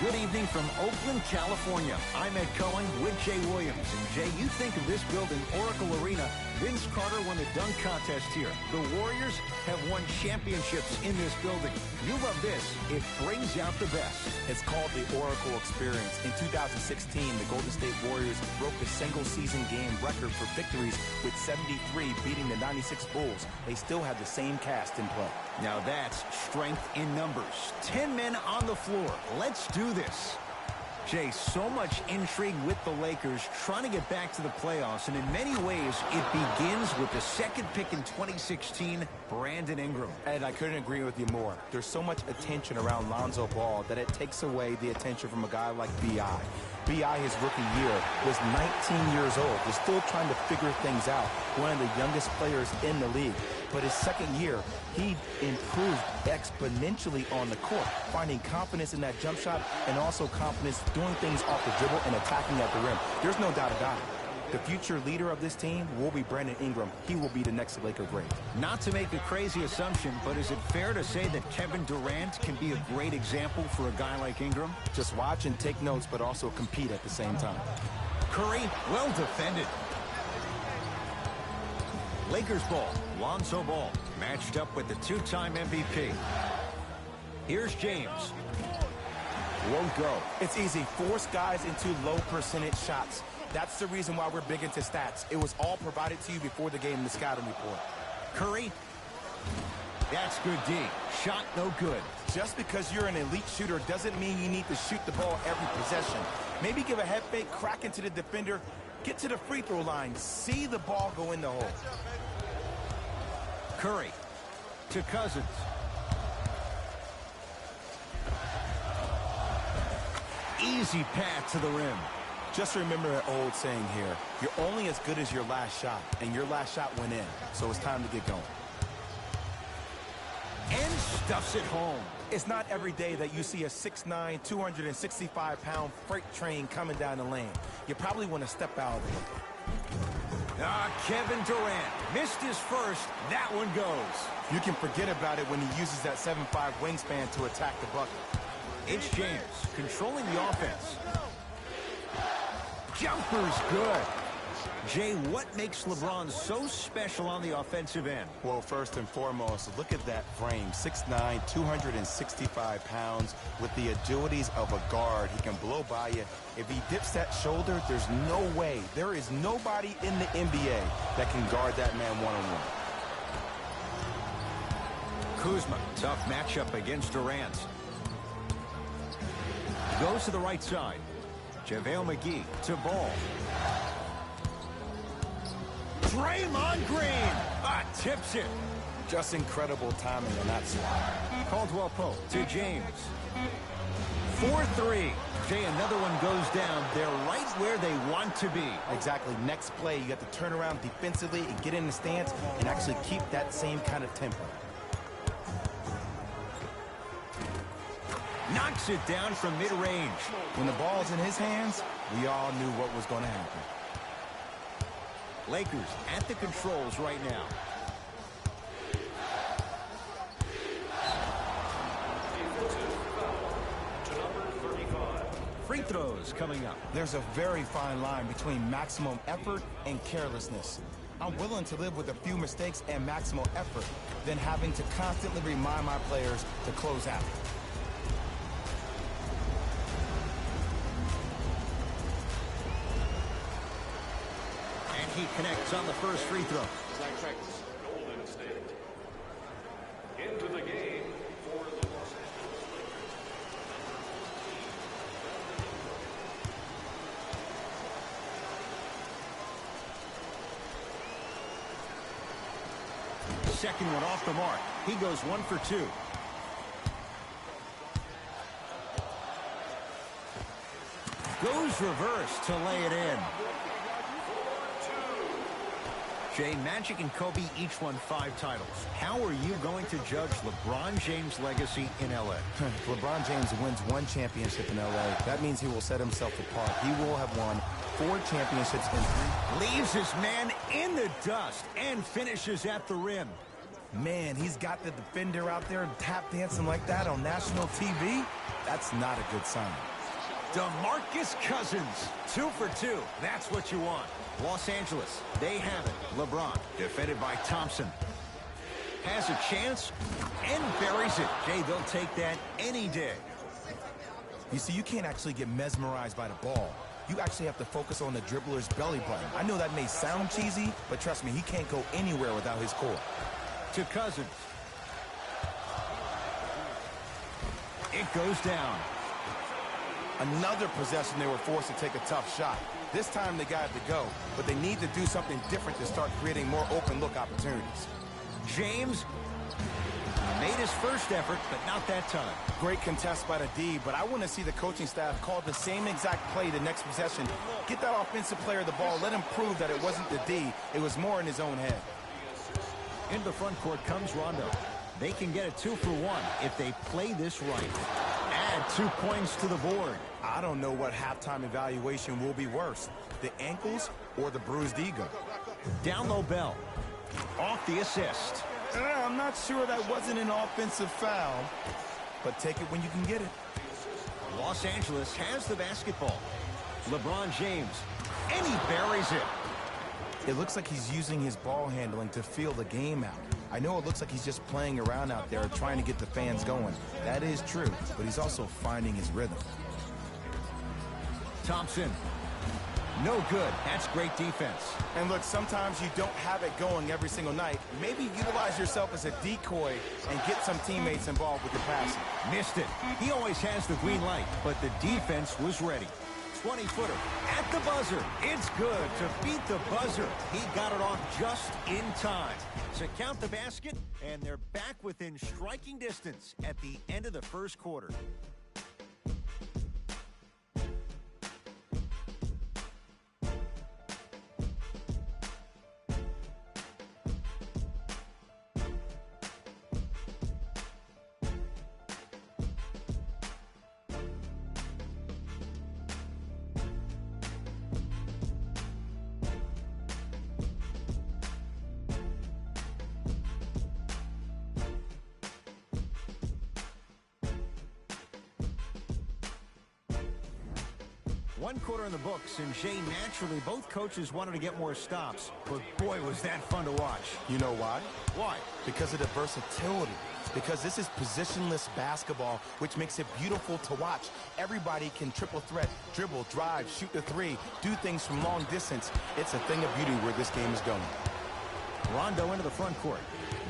Good evening from Oakland, California. I'm Ed Cohen with Jay Williams. And Jay, you think of this building, Oracle Arena. Vince Carter won the dunk contest here. The Warriors have won championships in this building. You love this. It brings out the best. It's called the Oracle Experience. In 2016, the Golden State Warriors broke the single-season game record for victories with 73, beating the 96 Bulls. They still have the same cast in play. Now that's strength in numbers. 10 men on the floor. Let's do this. Jay, so much intrigue with the Lakers trying to get back to the playoffs, and in many ways, it begins with the second pick in 2016, Brandon Ingram. And I couldn't agree with you more. There's so much attention around Lonzo Ball that it takes away the attention from a guy like B.I. B.I., his rookie year, was 19 years old. He's still trying to figure things out. One of the youngest players in the league. But his second year, he improved exponentially on the court, finding confidence in that jump shot and also confidence doing things off the dribble and attacking at the rim. There's no doubt about it. The future leader of this team will be Brandon Ingram. He will be the next Laker great. Not to make a crazy assumption, but is it fair to say that Kevin Durant can be a great example for a guy like Ingram? Just watch and take notes, but also compete at the same time. Curry, well defended. Lakers ball, Lonzo Ball, matched up with the two-time MVP. Here's James. Won't go. It's easy. Force guys into low percentage shots. That's the reason why we're big into stats. It was all provided to you before the game in the scouting report. Curry. That's good D. Shot no good. Just because you're an elite shooter doesn't mean you need to shoot the ball every possession. Maybe give a head fake, crack into the defender, get to the free throw line, see the ball go in the hole. Curry to Cousins. Easy path to the rim. Just remember an old saying here. You're only as good as your last shot, and your last shot went in, so it's time to get going. And stuffs it home. It's not every day that you see a 6'9", 265-pound freight train coming down the lane. You probably want to step out of it. Kevin Durant missed his first. That one goes. You can forget about it when he uses that 7'5" wingspan to attack the bucket. It's James controlling the offense. Jumper's good. Jay, what makes LeBron so special on the offensive end? Well, first and foremost, look at that frame. 6'9", 265 pounds with the agilities of a guard. He can blow by you. If he dips that shoulder, there's no way. There is nobody in the NBA that can guard that man one-on-one. Kuzma, tough matchup against Durant. Goes to the right side. JaVale McGee to Ball. Draymond Green tips it. Just incredible timing on that slide. Caldwell Pope to James. 4-3. Jay, another one goes down. They're right where they want to be. Exactly. Next play, you have to turn around defensively and get in the stance and actually keep that same kind of tempo. Knocks it down from mid-range. When the ball's in his hands, we all knew what was going to happen. Lakers at the controls right now. Free throws coming up. There's a very fine line between maximum effort and carelessness. I'm willing to live with a few mistakes and maximum effort than having to constantly remind my players to close out. He connects on the first free throw. Golden State into the game for the Los Angeles Lakers. Second one off the mark. He goes 1 for 2. Goes reverse to lay it in. Jay, Magic and Kobe each won 5 titles. How are you going to judge LeBron James' legacy in L.A.? LeBron James wins 1 championship in L.A. That means he will set himself apart. He will have won 4 championships in 3. Leaves his man in the dust and finishes at the rim. Man, he's got the defender out there tap dancing like that on national TV. That's not a good sign. DeMarcus Cousins, 2 for 2. That's what you want. Los Angeles, they have it. LeBron, defended by Thompson. Has a chance and buries it. Jay, they'll take that any day. You see, you can't actually get mesmerized by the ball. You actually have to focus on the dribbler's belly button. I know that may sound cheesy, but trust me, he can't go anywhere without his core. To Cousins. It goes down. Another possession they were forced to take a tough shot. This time they got it to go, but they need to do something different to start creating more open look opportunities. James made his first effort, but not that time. Great contest by the D, but I want to see the coaching staff call the same exact play the next possession. Get that offensive player the ball, let him prove that it wasn't the D, it was more in his own head. Into the front court comes Rondo. They can get a 2 for 1 if they play this right. Add 2 points to the board. I don't know what halftime evaluation will be worse, the ankles or the bruised ego. Down low Bell. Off the assist. I'm not sure that wasn't an offensive foul, but take it when you can get it. Los Angeles has the basketball. LeBron James, and he buries it. It looks like he's using his ball handling to feel the game out. I know it looks like he's just playing around out there trying to get the fans going. That is true, but he's also finding his rhythm. Thompson. No good. That's great defense. And look, sometimes you don't have it going every single night. Maybe utilize yourself as a decoy and get some teammates involved with your passing. Missed it. He always has the green light, but the defense was ready. 20-footer at the buzzer. It's good to beat the buzzer. He got it off just in time. So count the basket, and they're back within striking distance at the end of the first quarter. One quarter in the books, and Jay, naturally, both coaches wanted to get more stops. But boy, was that fun to watch. You know why? Why? Because of the versatility. Because this is positionless basketball, which makes it beautiful to watch. Everybody can triple threat, dribble, drive, shoot the three, do things from long distance. It's a thing of beauty where this game is going. Rondo into the front court.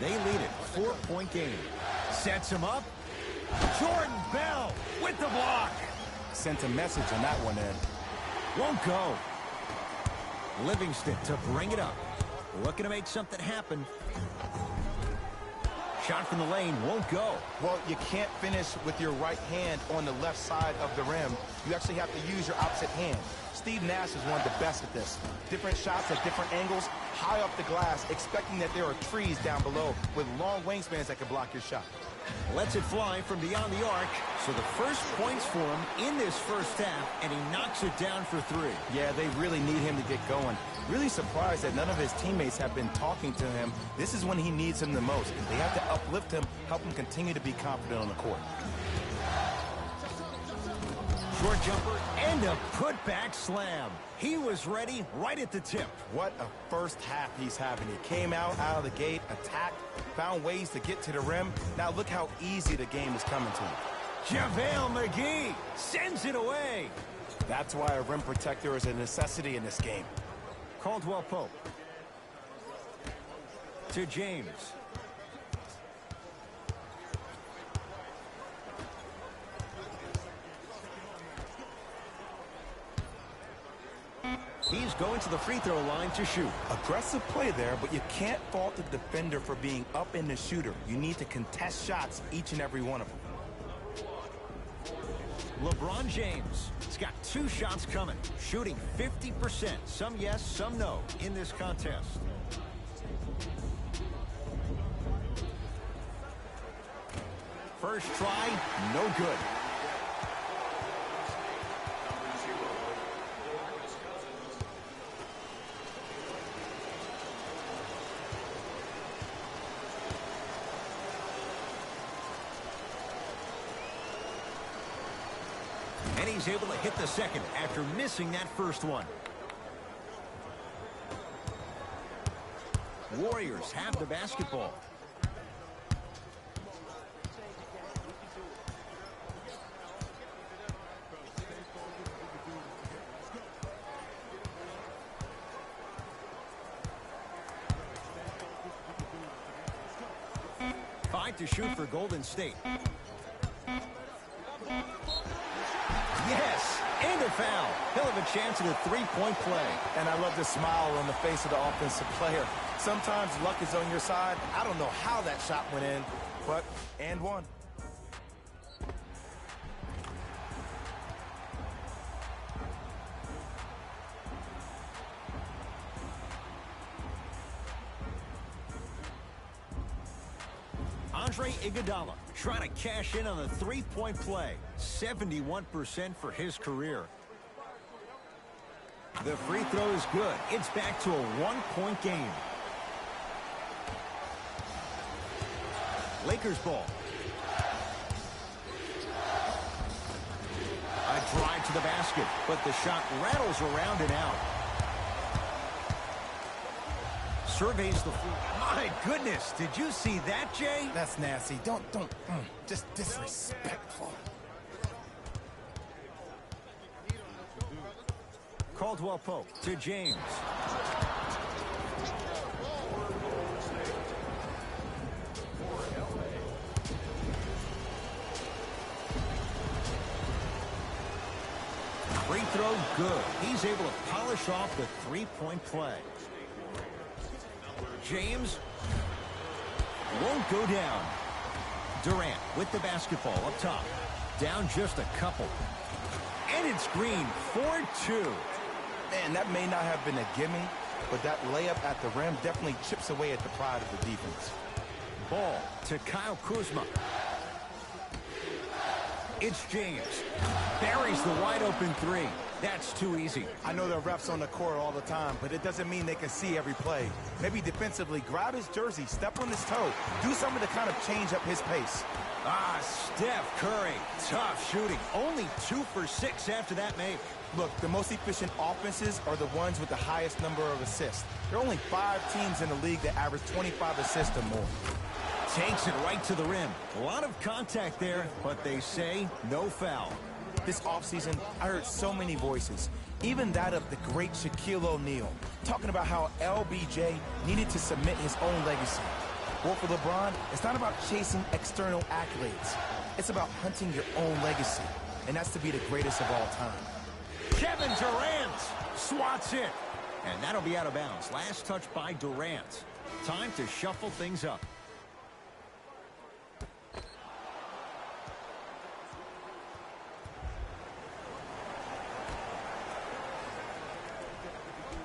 They lead it. 4-point game. Sets him up. Jordan Bell with the block. Sent a message on that one, Ed. Won't go. Livingston to bring it up. Looking to make something happen. Shot from the lane won't go. Well, you can't finish with your right hand on the left side of the rim. You actually have to use your opposite hand. Steve Nash is one of the best at this. Different shots at different angles, high off the glass, expecting that there are trees down below with long wingspans that can block your shot. Lets it fly from beyond the arc. So the first points for him in this first half, and he knocks it down for 3. Yeah, they really need him to get going. Really surprised that none of his teammates have been talking to him. This is when he needs him the most. They have to uplift him, help him continue to be confident on the court. Short jumper and a putback slam. He was ready right at the tip. What a first half he's having. He came out of the gate, attacked, found ways to get to the rim. Now look how easy the game is coming to him. JaVale McGee sends it away. That's why a rim protector is a necessity in this game. Caldwell Pope. To James. He's going to the free throw line to shoot. Aggressive play there, but you can't fault the defender for being up in the shooter. You need to contest shots, each and every one of them. LeBron James has got 2 shots coming, shooting 50%. Some yes, some no in this contest. First try, no good. And he's He's able to hit the second after missing that first one. Warriors have the basketball. Five to shoot for Golden State. Yes, and a foul. He'll have a chance at a three-point play. And I love the smile on the face of the offensive player. Sometimes luck is on your side. I don't know how that shot went in, but and one. Andre Iguodala trying to cash in on the three-point play. 71% for his career. The free throw is good. It's back to a one-point game. Lakers ball. A drive to the basket, but the shot rattles around and out. Surveys the floor. My goodness, did you see that, Jay? That's nasty. Just disrespectful. Caldwell Pope to James. Free throw good. He's able to polish off the three-point play. James won't go down. Durant with the basketball up top. Down just a couple. And it's Green, 4-2. Man, that may not have been a gimme, but that layup at the rim definitely chips away at the pride of the defense. Ball to Kyle Kuzma. It's James. Buries the wide-open three. That's too easy. I know there are refs on the court all the time, but it doesn't mean they can see every play. Maybe defensively, grab his jersey, step on his toe, do something to kind of change up his pace. Steph Curry. Tough shooting. Only 2 for 6 after that make. Look, the most efficient offenses are the ones with the highest number of assists. There are only 5 teams in the league that average 25 assists or more. Takes it right to the rim. A lot of contact there, but they say no foul. This offseason, I heard so many voices, even that of the great Shaquille O'Neal, talking about how LBJ needed to cement his own legacy. Well, for LeBron, it's not about chasing external accolades. It's about hunting your own legacy, and that's to be the greatest of all time. Kevin Durant swats it, and that'll be out of bounds. Last touch by Durant. Time to shuffle things up.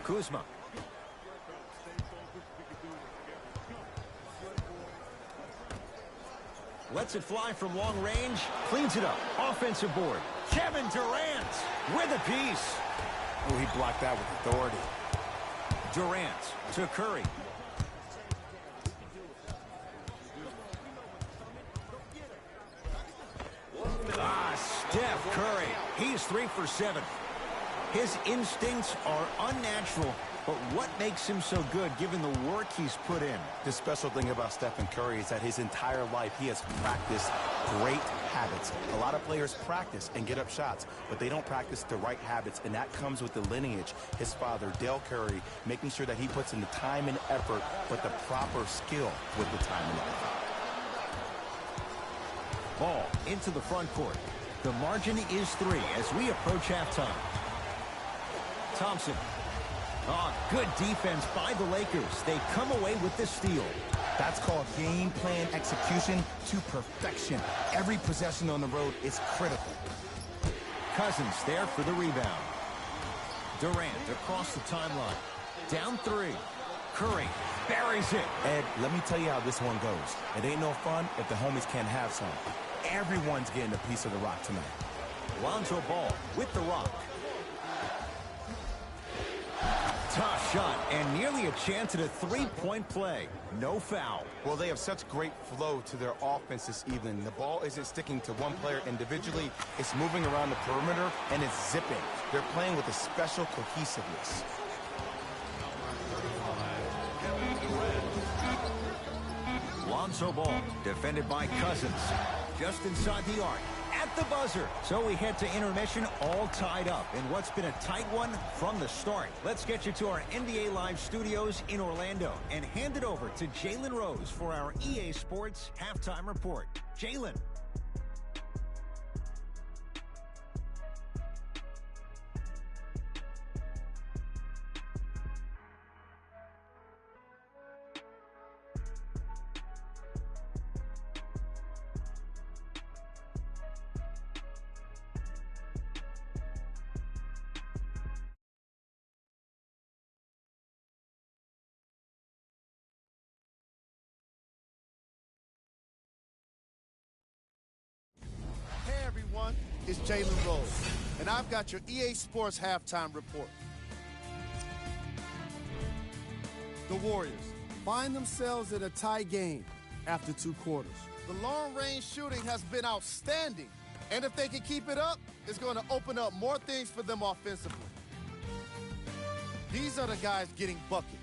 Kuzma. Lets it fly from long range. Cleans it up. Offensive board. Kevin Durant with a piece. Oh, he blocked that with authority. Durant to Curry. Steph Curry. He's 3 for 7. His instincts are unnatural, but what makes him so good given the work he's put in? The special thing about Stephen Curry is that his entire life he has practiced great habits. A lot of players practice and get up shots, but they don't practice the right habits, and that comes with the lineage. His father, Dell Curry, making sure that he puts in the time and effort, but the proper skill with the time and effort. Ball into the front court. The margin is 3 as we approach halftime. Thompson. Good defense by the Lakers. They come away with the steal. That's called game plan execution to perfection. Every possession on the road is critical. Cousins there for the rebound. Durant across the timeline. Down 3. Curry buries it. Ed, let me tell you how this one goes. It ain't no fun if the homies can't have some. Everyone's getting a piece of the rock tonight. Lonzo Ball with the rock. Tough shot and nearly a chance at a three-point play. No foul. Well, they have such great flow to their offense this evening. The ball isn't sticking to one player individually. It's moving around the perimeter, and it's zipping. They're playing with a special cohesiveness. Lonzo Ball, defended by Cousins. Just inside the arc, at the buzzer. So we head to intermission all tied up in what's been a tight one from the start. Let's get you to our NBA Live studios in Orlando and hand it over to Jalen Rose for our EA Sports Halftime Report. Jalen. It's Jalen Rose, and I've got your EA Sports Halftime Report. The Warriors find themselves in a tie game after 2 quarters. The long-range shooting has been outstanding, and if they can keep it up, it's going to open up more things for them offensively. These are the guys getting buckets.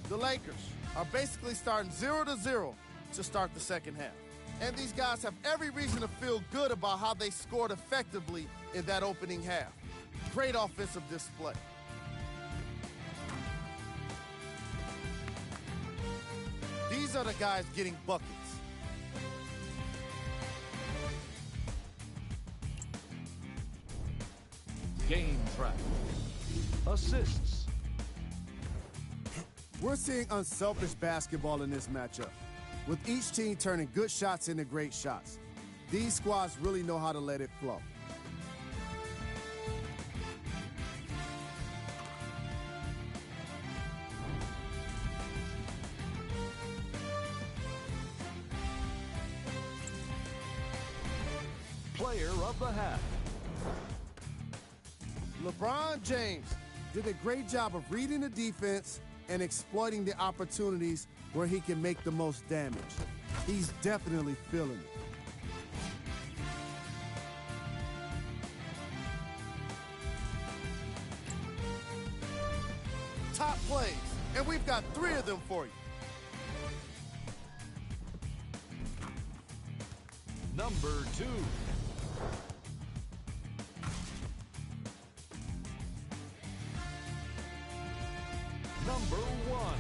The Lakers are basically starting 0-0 to start the second half. And these guys have every reason to feel good about how they scored effectively in that opening half. Great offensive display. These are the guys getting buckets. Game track. Assists. We're seeing unselfish basketball in this matchup, with each team turning good shots into great shots. These squads really know how to let it flow. Player of the half. LeBron James did a great job of reading the defense and exploiting the opportunities where he can make the most damage. He's definitely feeling it. Top plays, and we've got 3 of them for you. Number 2. Number 1.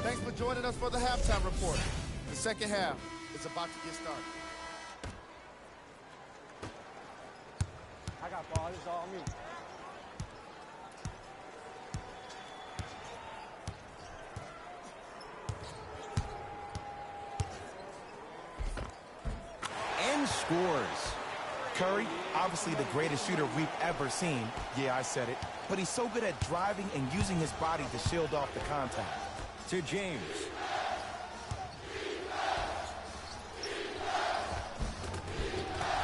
Thanks for joining us for the halftime report. The second half is about to get started. I got ball. This is all me. And scores. Curry, obviously the greatest shooter we've ever seen. Yeah, I said it. But he's so good at driving and using his body to shield off the contact. To James.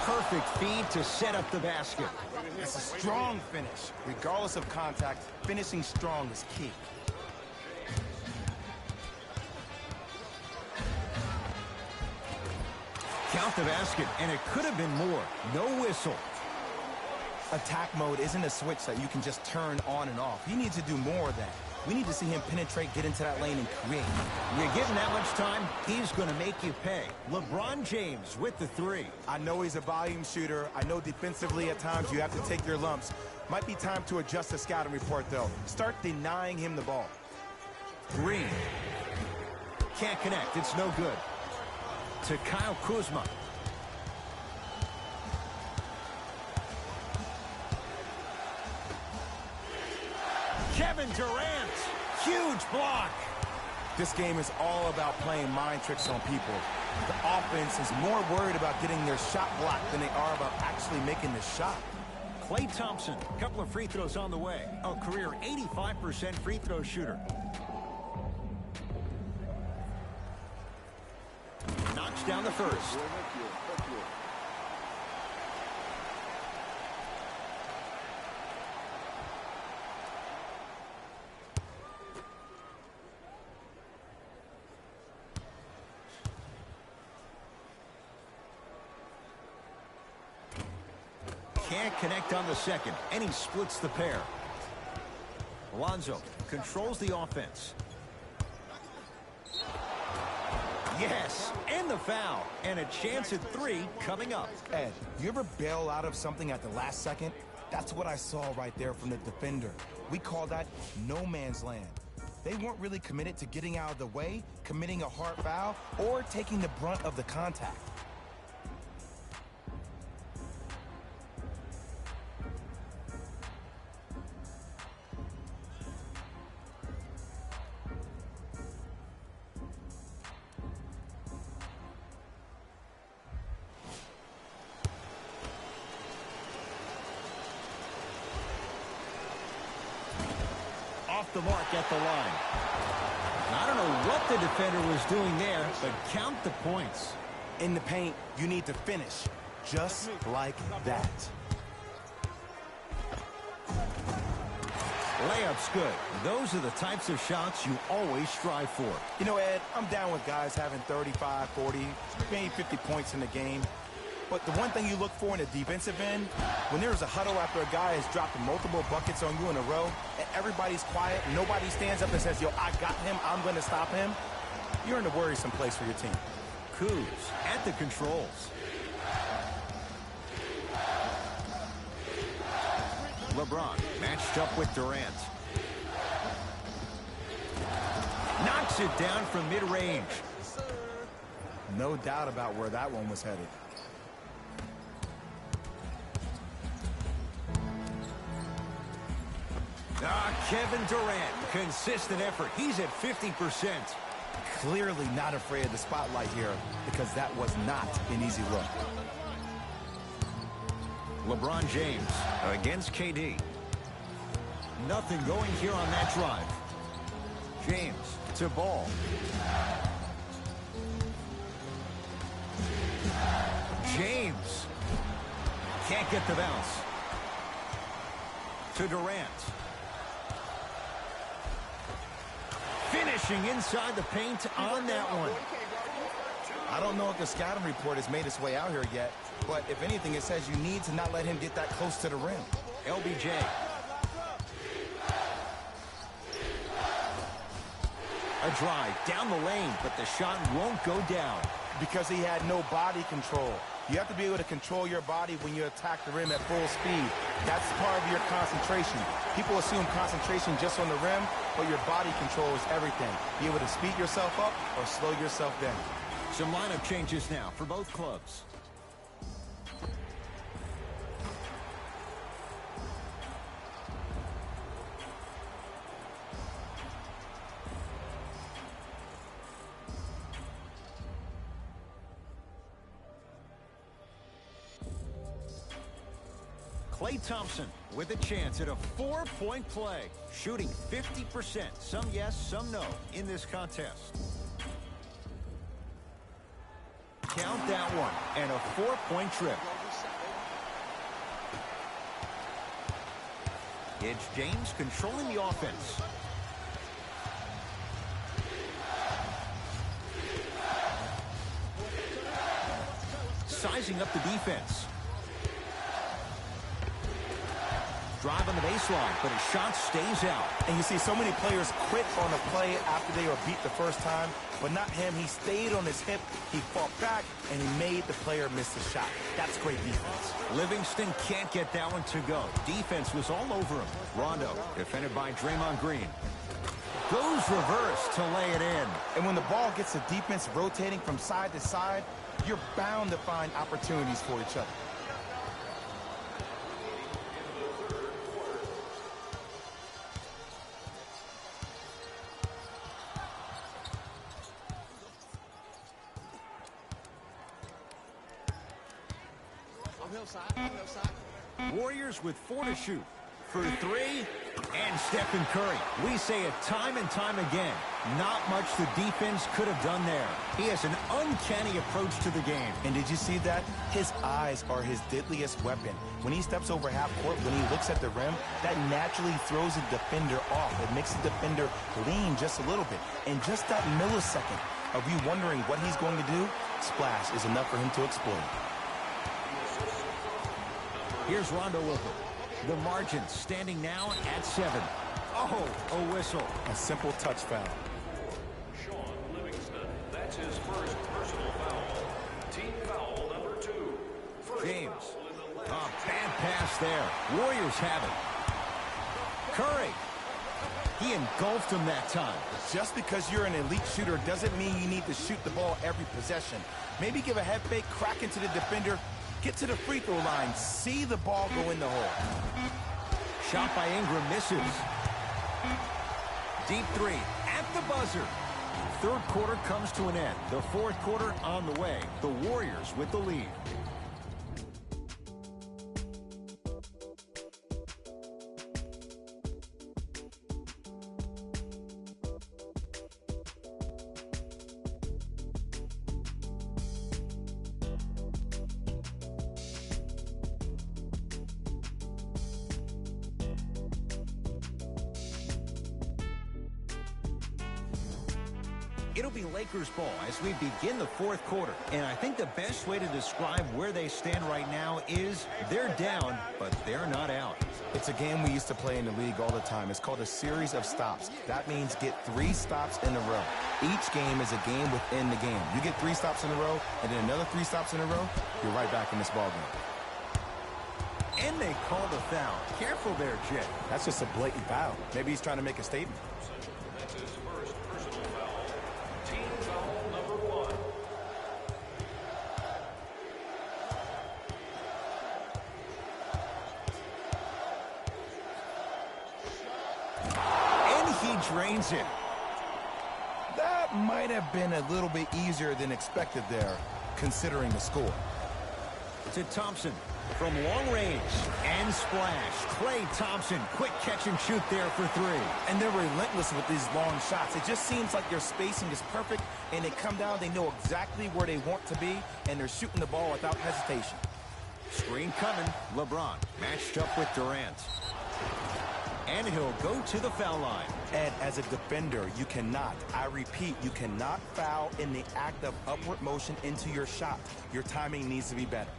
Perfect feed to set up the basket. It's a strong finish. Regardless of contact, finishing strong is key. Count the basket, and it could have been more. No whistle. Attack mode isn't a switch that you can just turn on and off. He needs to do more of that. We need to see him penetrate, get into that lane, and create. You give him that much time, he's going to make you pay. LeBron James with the 3. I know he's a volume shooter. I know defensively at times you have to take your lumps. Might be time to adjust the scouting report, though. Start denying him the ball. Green. Can't connect. It's no good. To Kyle Kuzma. Kevin Durant. Huge block. This game is all about playing mind tricks on people. The offense is more worried about getting their shot blocked than they are about actually making the shot. Klay Thompson, a couple of free throws on the way. A career 85% free throw shooter. Knocks down the first. Can't connect on the second, and he splits the pair. Alonzo controls the offense. Yes, and the foul, and a chance at 3 coming up. Ed, you ever bail out of something at the last second? That's what I saw right there from the defender. We call that no man's land. They weren't really committed to getting out of the way, committing a hard foul, or taking the brunt of the contact. Off the mark at the line. I don't know what the defender was doing there, but count the points. In the paint, you need to finish, just like that. Layup's good. Those are the types of shots you always strive for. You know, Ed, I'm down with guys having 35, 40, maybe 50 points in the game. But the one thing you look for in the defensive end, when there's a huddle after a guy has dropped multiple buckets on you in a row, and everybody's quiet, nobody stands up and says, yo, I got him, I'm going to stop him, you're in a worrisome place for your team. Kuz at the controls. LeBron matched up with Durant. Knocks it down from mid-range. No doubt about where that one was headed. Kevin Durant, consistent effort. He's at 50%. Clearly not afraid of the spotlight here because that was not an easy look. LeBron James against KD. Nothing going here on that drive. James to ball. James can't get the bounce. To Durant. Finishing inside the paint on that one. I don't know if the scouting report has made its way out here yet, but if anything, it says you need to not let him get that close to the rim. LBJ. A drive down the lane, but the shot won't go down. Because he had no body control. You have to be able to control your body when you attack the rim at full speed. That's part of your concentration. People assume concentration just on the rim, but your body control is everything. Be able to speed yourself up or slow yourself down. Some lineup changes now for both clubs. Klay Thompson with a chance at a 4-point play, shooting 50%. Some yes, some no in this contest. Count that one, and a 4-point trip. It's James controlling the offense. Sizing up the defense. Drive on the baseline, but his shot stays out. And you see so many players quit on a play after they were beat the first time, but not him. He stayed on his hip, he fought back, and he made the player miss the shot. That's great defense. Livingston can't get that one to go. Defense was all over him. Rondo, defended by Draymond Green. Goes reverse to lay it in. And when the ball gets the defense rotating from side to side, you're bound to find opportunities for each other. Warriors with 4 to shoot. For 3, and Stephen Curry. We say it time and time again. Not much the defense could have done there. He has an uncanny approach to the game. And did you see that? His eyes are his deadliest weapon. When he steps over half court, when he looks at the rim, that naturally throws the defender off. It makes the defender lean just a little bit. And just that millisecond of you wondering what he's going to do, splash is enough for him to exploit. Here's Rondo with it. The margin standing now at 7. Oh, a whistle. A simple touch foul. Sean Livingston. That's his first personal foul. Team foul number 2. First James. foul in the A last. bad pass there. Warriors have it. Curry. He engulfed him that time. Just because you're an elite shooter doesn't mean you need to shoot the ball every possession. Maybe give a head fake, crack into the defender, get to the free throw line, see the ball go in the hole. Shot by Ingram misses. Deep 3 at the buzzer. Third quarter comes to an end. The fourth quarter on the way. The Warriors with the lead. It'll be Lakers ball as we begin the fourth quarter. And I think the best way to describe where they stand right now is they're down, but they're not out. It's a game we used to play in the league all the time. It's called a series of stops. That means get 3 stops in a row. Each game is a game within the game. You get 3 stops in a row, and then another 3 stops in a row, you're right back in this ball game. And they call the foul. Careful there, Jay. That's just a blatant foul. Maybe he's trying to make a statement. That's his first personal foul. Team foul number 1. And he drains it. That might have been a little bit easier than expected there, considering the score. To Thompson from long range and splash. Klay Thompson, quick catch and shoot there for 3. And they're relentless with these long shots. It just seems like their spacing is perfect, and they come down, they know exactly where they want to be, and they're shooting the ball without hesitation. Screen coming. LeBron matched up with Durant. And he'll go to the foul line. And as a defender, you cannot, I repeat, you cannot foul in the act of upward motion into your shot. Your timing needs to be better.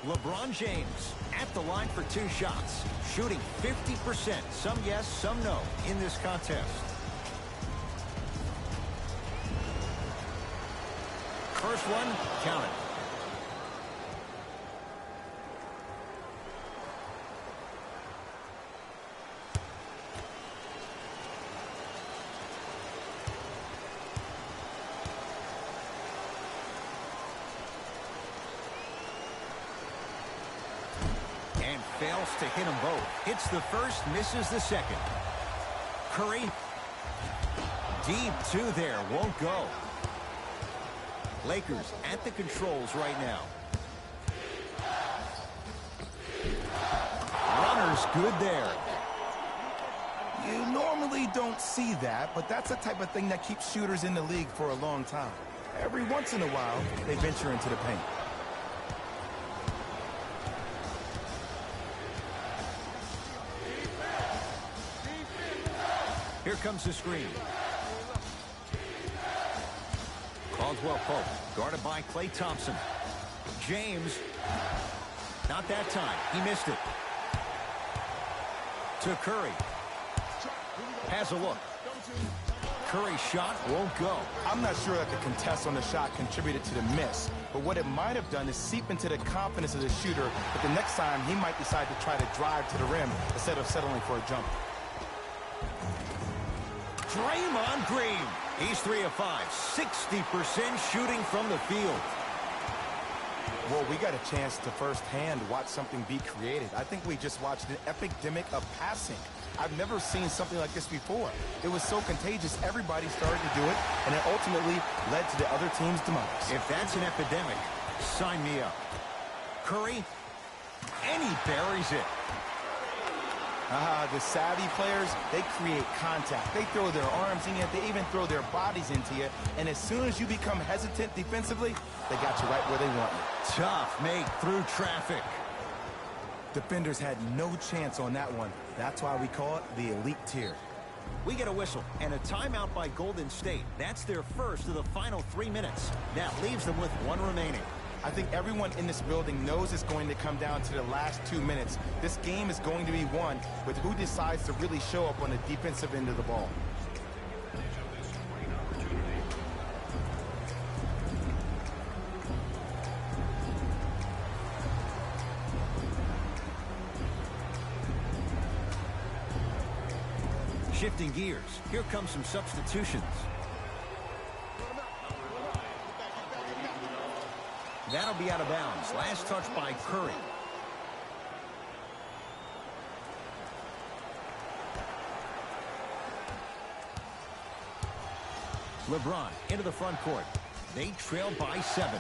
LeBron James at the line for 2 shots. Shooting 50%. Some yes, some no in this contest. First one, count it. And fails to hit them both. Hits the first, misses the second. Curry. Deep 2 there, won't go. Lakers at the controls right now. Runner's good there. You normally don't see that, but that's the type of thing that keeps shooters in the league for a long time. Every once in a while, they venture into the paint. Here comes the screen. Caldwell Pope, guarded by Klay Thompson. James, not that time. He missed it. To Curry. Has a look. Curry's shot won't go. I'm not sure that the contest on the shot contributed to the miss, but what it might have done is seep into the confidence of the shooter, but the next time he might decide to try to drive to the rim instead of settling for a jumper. Draymond Green. He's 3 of 5. 60% shooting from the field. Well, we got a chance to firsthand watch something be created. I think we just watched an epidemic of passing. I've never seen something like this before. It was so contagious, everybody started to do it, and it ultimately led to the other team's demise. If that's an epidemic, sign me up. Curry, and he buries it. The savvy players, they create contact. They throw their arms in you. They even throw their bodies into you. And as soon as you become hesitant defensively, they got you right where they want you. Tough make through traffic. Defenders had no chance on that one. That's why we call it the elite tier. We get a whistle and a timeout by Golden State. That's their first of the final 3 minutes. That leaves them with one remaining. I think everyone in this building knows it's going to come down to the last 2 minutes. This game is going to be won with who decides to really show up on the defensive end of the ball. Shifting gears, here come some substitutions. That'll be out of bounds. Last touch by Curry. LeBron into the front court. They trail by 7.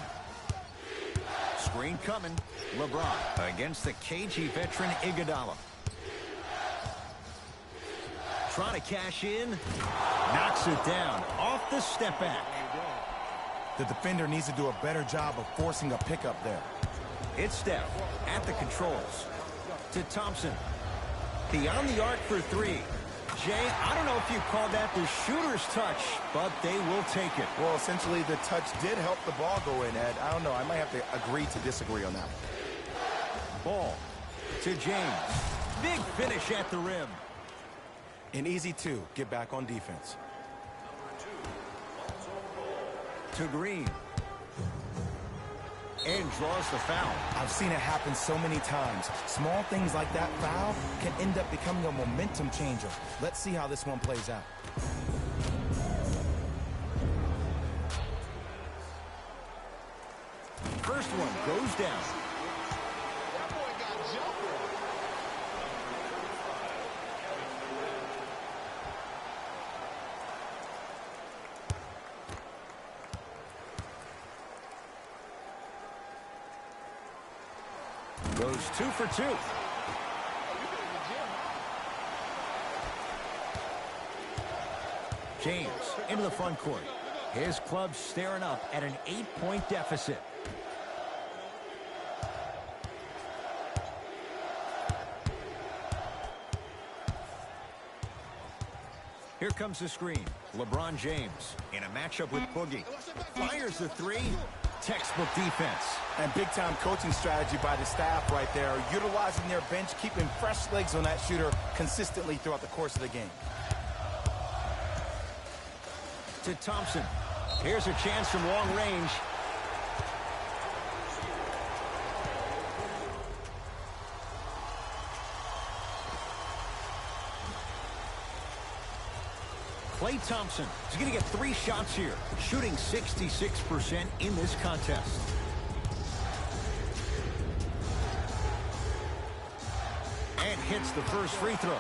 Screen coming. LeBron against the KG veteran Iguodala. Trying to cash in. Knocks it down. Off the step back. The defender needs to do a better job of forcing a pickup there. It's Steph at the controls. To Thompson. Beyond the arc for 3. Jay, I don't know if you call that the shooter's touch, but they will take it. Well, essentially, the touch did help the ball go in, Ed. I don't know. I might have to agree to disagree on that one. Ball to James. Big finish at the rim. An easy 2. Get back on defense. To Green. And draws the foul. I've seen it happen so many times. Small things like that foul can end up becoming a momentum changer. Let's see how this one plays out. First one goes down. Goes 2 for 2. James into the front court. His club staring up at an 8-point deficit. Here comes the screen. LeBron James in a matchup with Boogie. Fires the 3. Textbook defense. And big-time coaching strategy by the staff right there, utilizing their bench, keeping fresh legs on that shooter consistently throughout the course of the game. To Thompson. Here's a chance from long range. Klay Thompson is going to get 3 shots here, shooting 66% in this contest. And hits the first free throw.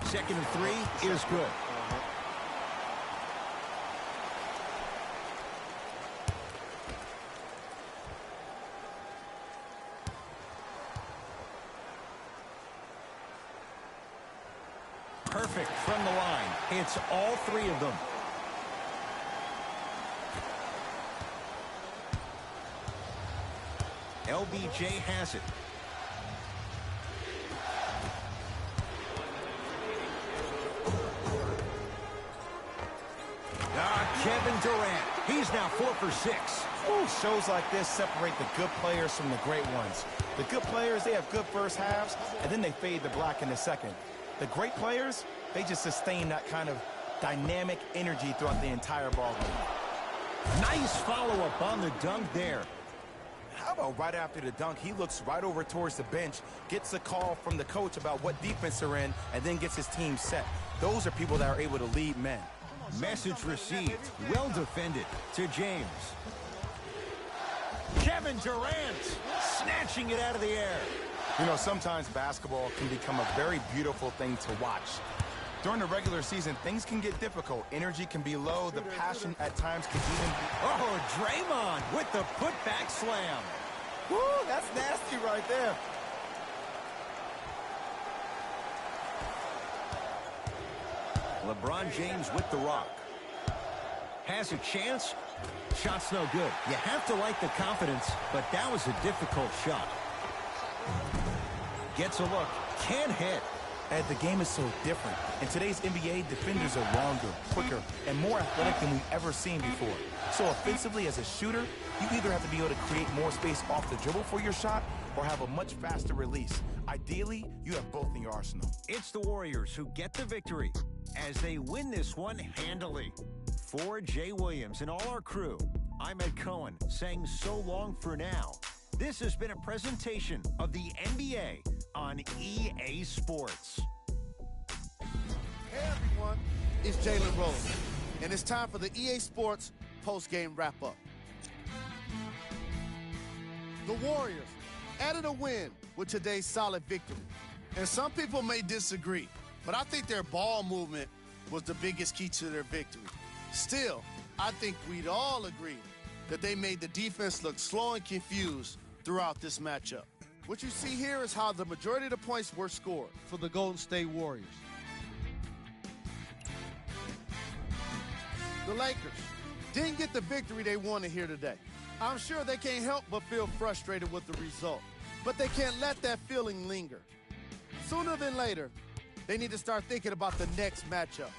Second and 3 is good. Perfect from the line. Hits all 3 of them. LBJ has it. Kevin Durant. He's now 4 for 6. Ooh, shows like this separate the good players from the great ones. The good players, they have good first halves, and then they fade to black in the second. The great players, they just sustain that kind of dynamic energy throughout the entire ball game. Nice follow-up on the dunk there. How about right after the dunk, he looks right over towards the bench, gets a call from the coach about what defense they're in, and then gets his team set. Those are people that are able to lead men. Message received. Well defended to James. Kevin Durant snatching it out of the air. You know, sometimes basketball can become a very beautiful thing to watch. During the regular season, things can get difficult. Energy can be low. The passion at times can even be... Oh, Draymond with the putback slam. Woo, that's nasty right there. LeBron James with the rock. Has a chance. Shot's no good. You have to like the confidence, but that was a difficult shot. Gets a look. Can't hit. And the game is so different. In today's NBA, defenders are longer, quicker, and more athletic than we've ever seen before. So offensively, as a shooter, you either have to be able to create more space off the dribble for your shot or have a much faster release. Ideally, you have both in your arsenal. It's the Warriors who get the victory as they win this one handily. For Jay Williams and all our crew, I'm Ed Cohen saying so long for now. This has been a presentation of the NBA on EA Sports. Hey everyone, it's Jalen Rose, and it's time for the EA Sports post-game wrap-up. The Warriors added a win with today's solid victory. And some people may disagree, but I think their ball movement was the biggest key to their victory. Still, I think we'd all agree that they made the defense look slow and confused throughout this matchup. What you see here is how the majority of the points were scored for the Golden State Warriors. The Lakers didn't get the victory they wanted here today. I'm sure they can't help but feel frustrated with the result, but they can't let that feeling linger. Sooner than later, they need to start thinking about the next matchup.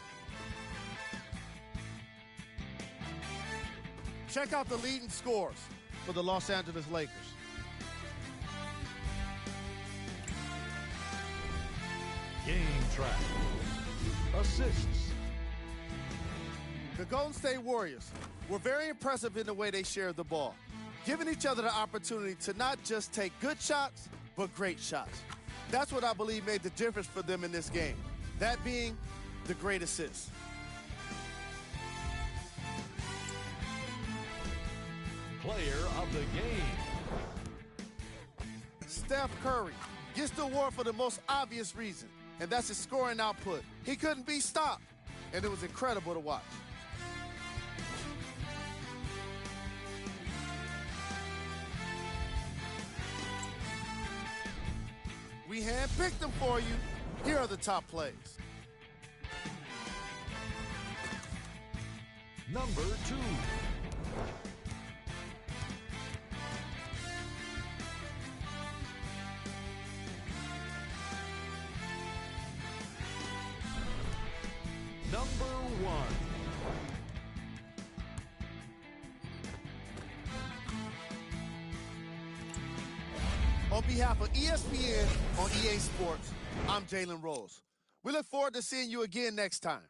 Check out the leading scores for the Los Angeles Lakers. Game track. Assists. The Golden State Warriors were very impressive in the way they shared the ball, giving each other the opportunity to not just take good shots, but great shots. That's what I believe made the difference for them in this game, that being the great assists. Player of the game. Steph Curry gets the award for the most obvious reason, and that's his scoring output. He couldn't be stopped, and it was incredible to watch. We handpicked them for you. Here are the top plays. Number 2. Number 1. On behalf of ESPN on EA Sports, I'm Jalen Rose. We look forward to seeing you again next time.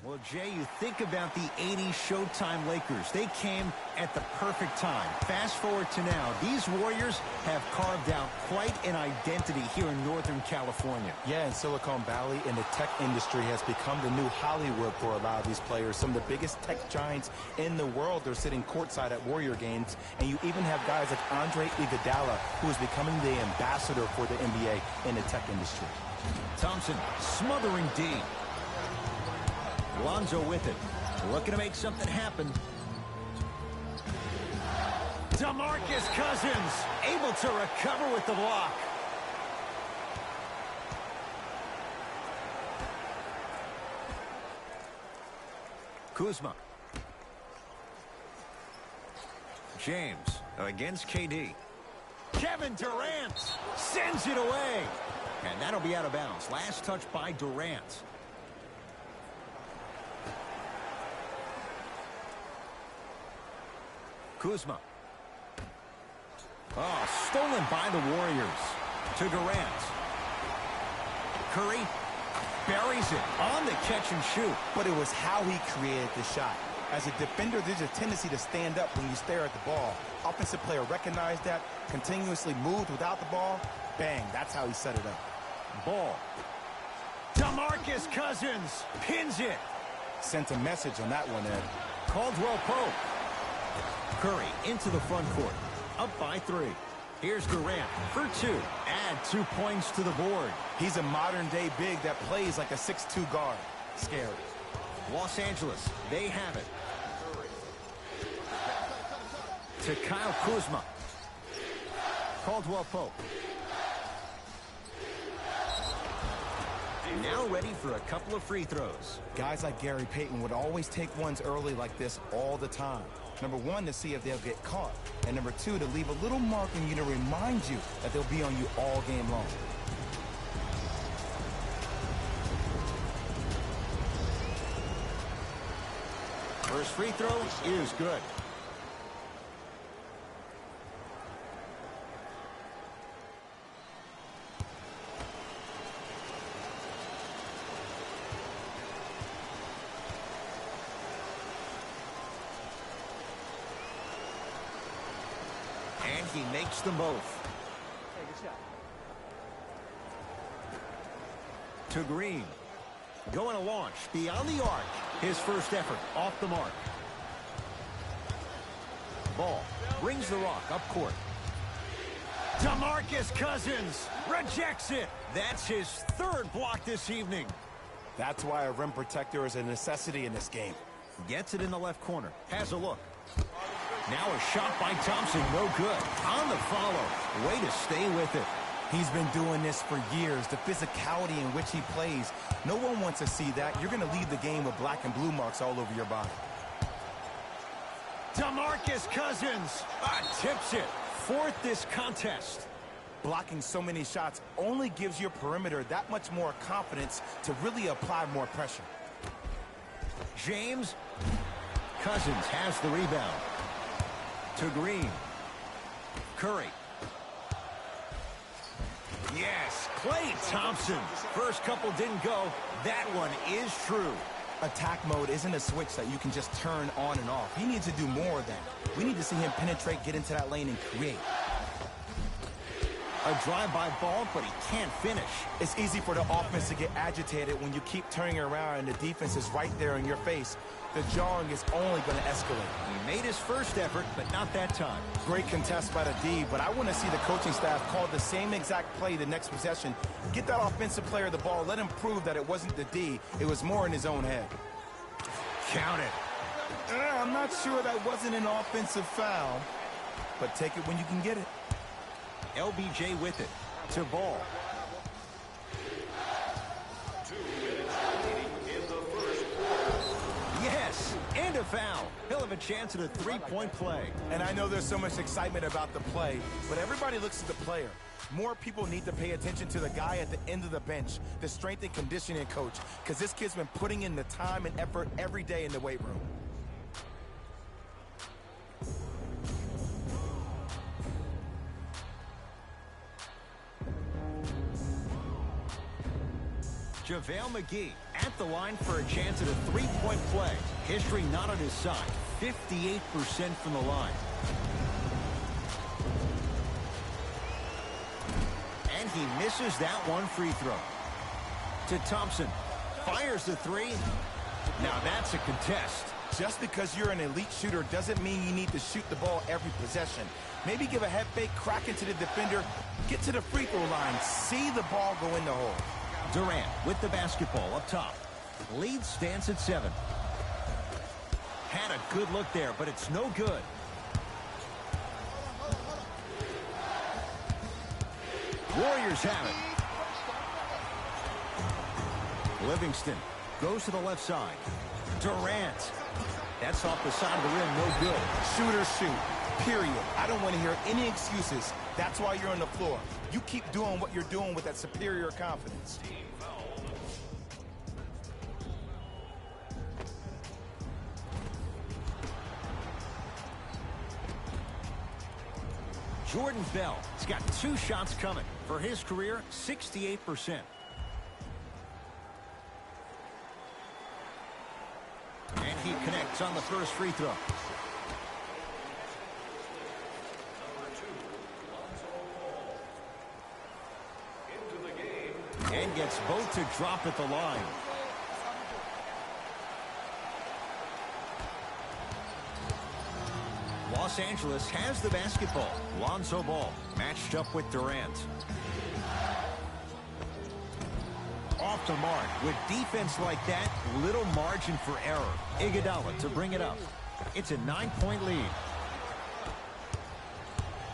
Well, Jay, you think about the 80s Showtime Lakers. They came at the perfect time. Fast forward to now, these Warriors have carved out quite an identity here in Northern California. Yeah, in Silicon Valley, and the tech industry has become the new Hollywood for a lot of these players. Some of the biggest tech giants in the world are sitting courtside at Warrior games, and you even have guys like Andre Iguodala, who is becoming the ambassador for the NBA in the tech industry. Thompson smothering D. Lonzo with it. Looking to make something happen. DeMarcus Cousins able to recover with the block. Kuzma. James against KD. Kevin Durant sends it away. And that'll be out of bounds. Last touch by Durant. Kuzma. Oh, stolen by the Warriors. To Durant. Curry. buries it on the catch and shoot. But it was how he created the shot. As a defender, there's a tendency to stand up when you stare at the ball. Offensive player recognized that, continuously moved without the ball. Bang, that's how he set it up. Ball. DeMarcus Cousins pins it. Sent a message on that one, Ed. Caldwell Pope. Curry into the front court. Up by 3. Here's Durant for 2. Add 2 points to the board. He's a modern-day big that plays like a 6'2 guard. Scary. Los Angeles, they have it. To Kyle Kuzma. Caldwell Pope. Now ready for a couple of free throws. Guys like Gary Payton would always take ones early like this all the time. Number 1, to see if they'll get caught. And number 2, to leave a little mark on you to remind you that they'll be on you all game long. First free throw is good. And he makes them both. To Green. Going to launch beyond the arc. His first effort off the mark. Ball brings the rock up court. DeMarcus Cousins rejects it. That's his 3rd block this evening. That's why a rim protector is a necessity in this game. Gets it in the left corner. Has a look. Now a shot by Thompson. No good. On the follow. Way to stay with it. He's been doing this for years. The physicality in which he plays. No one wants to see that. You're going to leave the game with black and blue marks all over your body. DeMarcus Cousins tips it. 4th this contest. Blocking so many shots only gives your perimeter that much more confidence to really apply more pressure. James. Cousins has the rebound. To Green. Curry. Yes, Klay Thompson. First couple didn't go. That one is true. Attack mode isn't a switch that you can just turn on and off. He needs to do more of that. We need to see him penetrate, get into that lane, and create. A drive-by ball, but he can't finish. It's easy for the offense to get agitated when you keep turning around and the defense is right there in your face. The jarring is only going to escalate. He made his first effort, but not that time. Great contest by the D, but I want to see the coaching staff call the same exact play the next possession. Get that offensive player the ball. Let him prove that it wasn't the D. It was more in his own head. Count it. I'm not sure that wasn't an offensive foul, but take it when you can get it. LBJ with it. To Ball. 2 minutes remaining in the first quarter. Yes, and a foul. He'll have a chance at a 3-point play. And I know there's so much excitement about the play, but everybody looks at the player. More people need to pay attention to the guy at the end of the bench, the strength and conditioning coach, because this kid's been putting in the time and effort every day in the weight room. JaVale McGee at the line for a chance at a 3-point play. History not on his side. 58% from the line. And he misses that one free throw. To Thompson. Fires the 3. Now that's a contest. Just because you're an elite shooter doesn't mean you need to shoot the ball every possession. Maybe give a head fake, crack into the defender, get to the free throw line, see the ball go in the hole. Durant with the basketball up top. Lead stands at 7. Had a good look there, but it's no good. Warriors have it. Livingston goes to the left side. Durant. That's off the side of the rim, no good. Shooters shoot, period. I don't want to hear any excuses. That's why you're on the floor. You keep doing what you're doing with that superior confidence. Jordan Bell has got 2 shots coming. For his career, 68%. points on the first free throw. Into the game. And gets both to drop at the line. Los Angeles has the basketball. Lonzo Ball matched up with Durant. Off the mark. With defense like that, little margin for error. Iguodala to bring it up. It's a 9-point lead.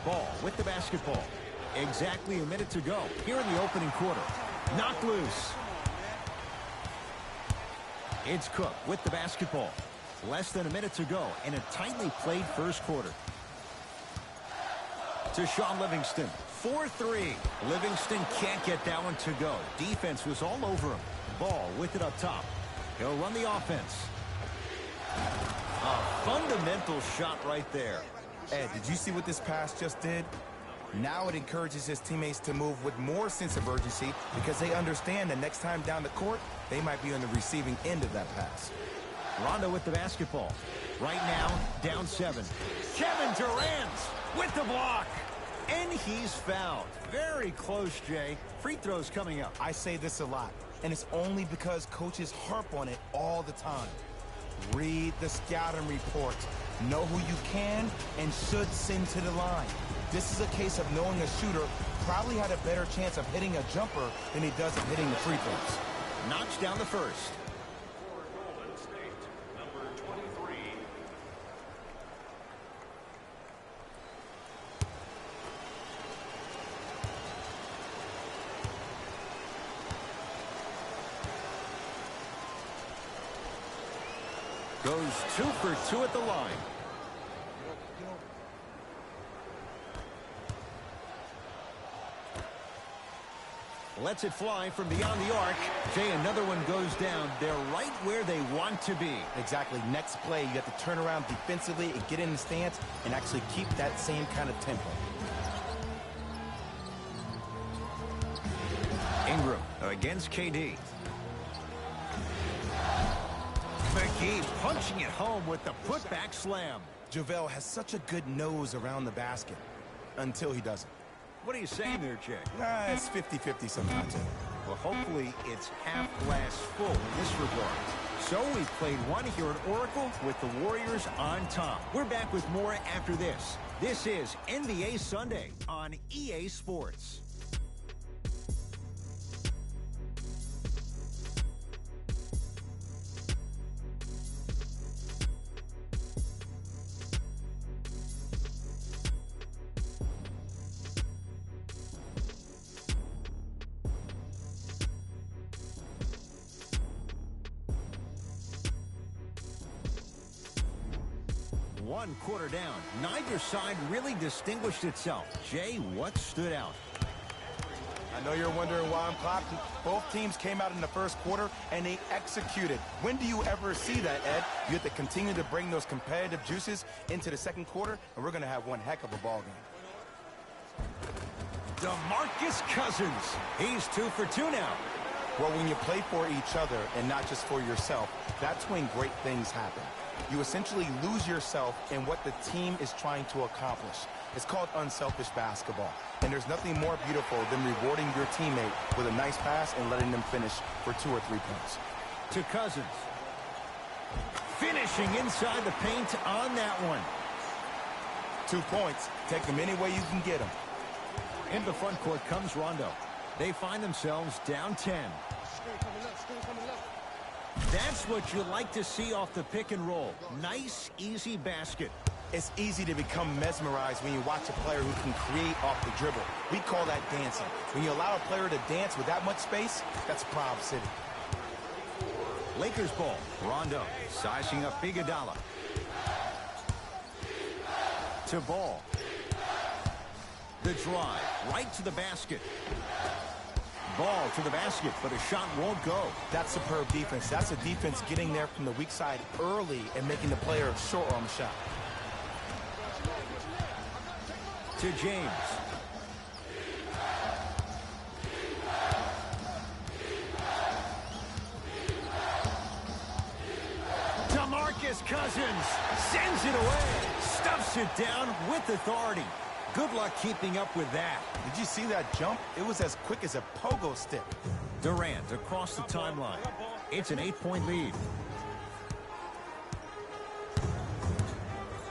Ball with the basketball. Exactly a minute to go here in the opening quarter. Knocked loose. It's Cook with the basketball. Less than a minute to go in a tightly played first quarter. To Shaun Livingston. 4-3. Livingston can't get that one to go. Defense was all over him. Ball with it up top. He'll run the offense. A fundamental shot right there. Ed, did you see what this pass just did? Now it encourages his teammates to move with more sense of urgency because they understand that next time down the court, they might be on the receiving end of that pass. Rondo with the basketball. Right now, down 7. Kevin Durant with the block. And he's fouled. Very close, Jay. Free throws coming up. I say this a lot, and it's only because coaches harp on it all the time. Read the scouting report. Know who you can and should send to the line. This is a case of knowing a shooter probably had a better chance of hitting a jumper than he does of hitting the free throws. Knocks down the first. For Golden State, number 23. Goes 2 for 2 at the line. Lets it fly from beyond the arc. Jay, another one goes down. They're right where they want to be. Exactly. Next play, you have to turn around defensively and get in the stance and actually keep that same kind of tempo. Ingram against KD. McGee punching it home with the putback slam. JaVale has such a good nose around the basket until he doesn't. What are you saying there, Jay? It's 50-50 sometimes. Well, hopefully it's half glass full in this regard. So we played one here at Oracle with the Warriors on top. We're back with more after this. This is NBA Sunday on EA Sports. One quarter down. Neither side really distinguished itself. Jay, what stood out? I know you're wondering why I'm clapping. Both teams came out in the first quarter, and they executed. When do you ever see that, Ed? You have to continue to bring those competitive juices into the second quarter, and we're going to have one heck of a ball game. DeMarcus Cousins. He's 2 for 2 now. Well, when you play for each other and not just for yourself, that's when great things happen. You essentially lose yourself in what the team is trying to accomplish. It's called unselfish basketball. And there's nothing more beautiful than rewarding your teammate with a nice pass and letting them finish for 2 or 3 points. To Cousins. Finishing inside the paint on that one. 2 points. Take them any way you can get them. Into the front court comes Rondo. They find themselves down 10. That's what you like to see off the pick and roll. Nice, easy basket. It's easy to become mesmerized when you watch a player who can create off the dribble. We call that dancing. When you allow a player to dance with that much space, that's Prob City. Lakers ball. Rondo sizing up Iguodala. To Ball. The drive right to the basket. Ball to the basket, but a shot won't go. That's superb defense. That's a defense getting there from the weak side early and making the player short on the shot. To James. DeMarcus Cousins sends it away. Stuffs it down with authority. Good luck keeping up with that. Did you see that jump? It was as quick as a pogo stick. Durant across the timeline. It's an 8-point lead.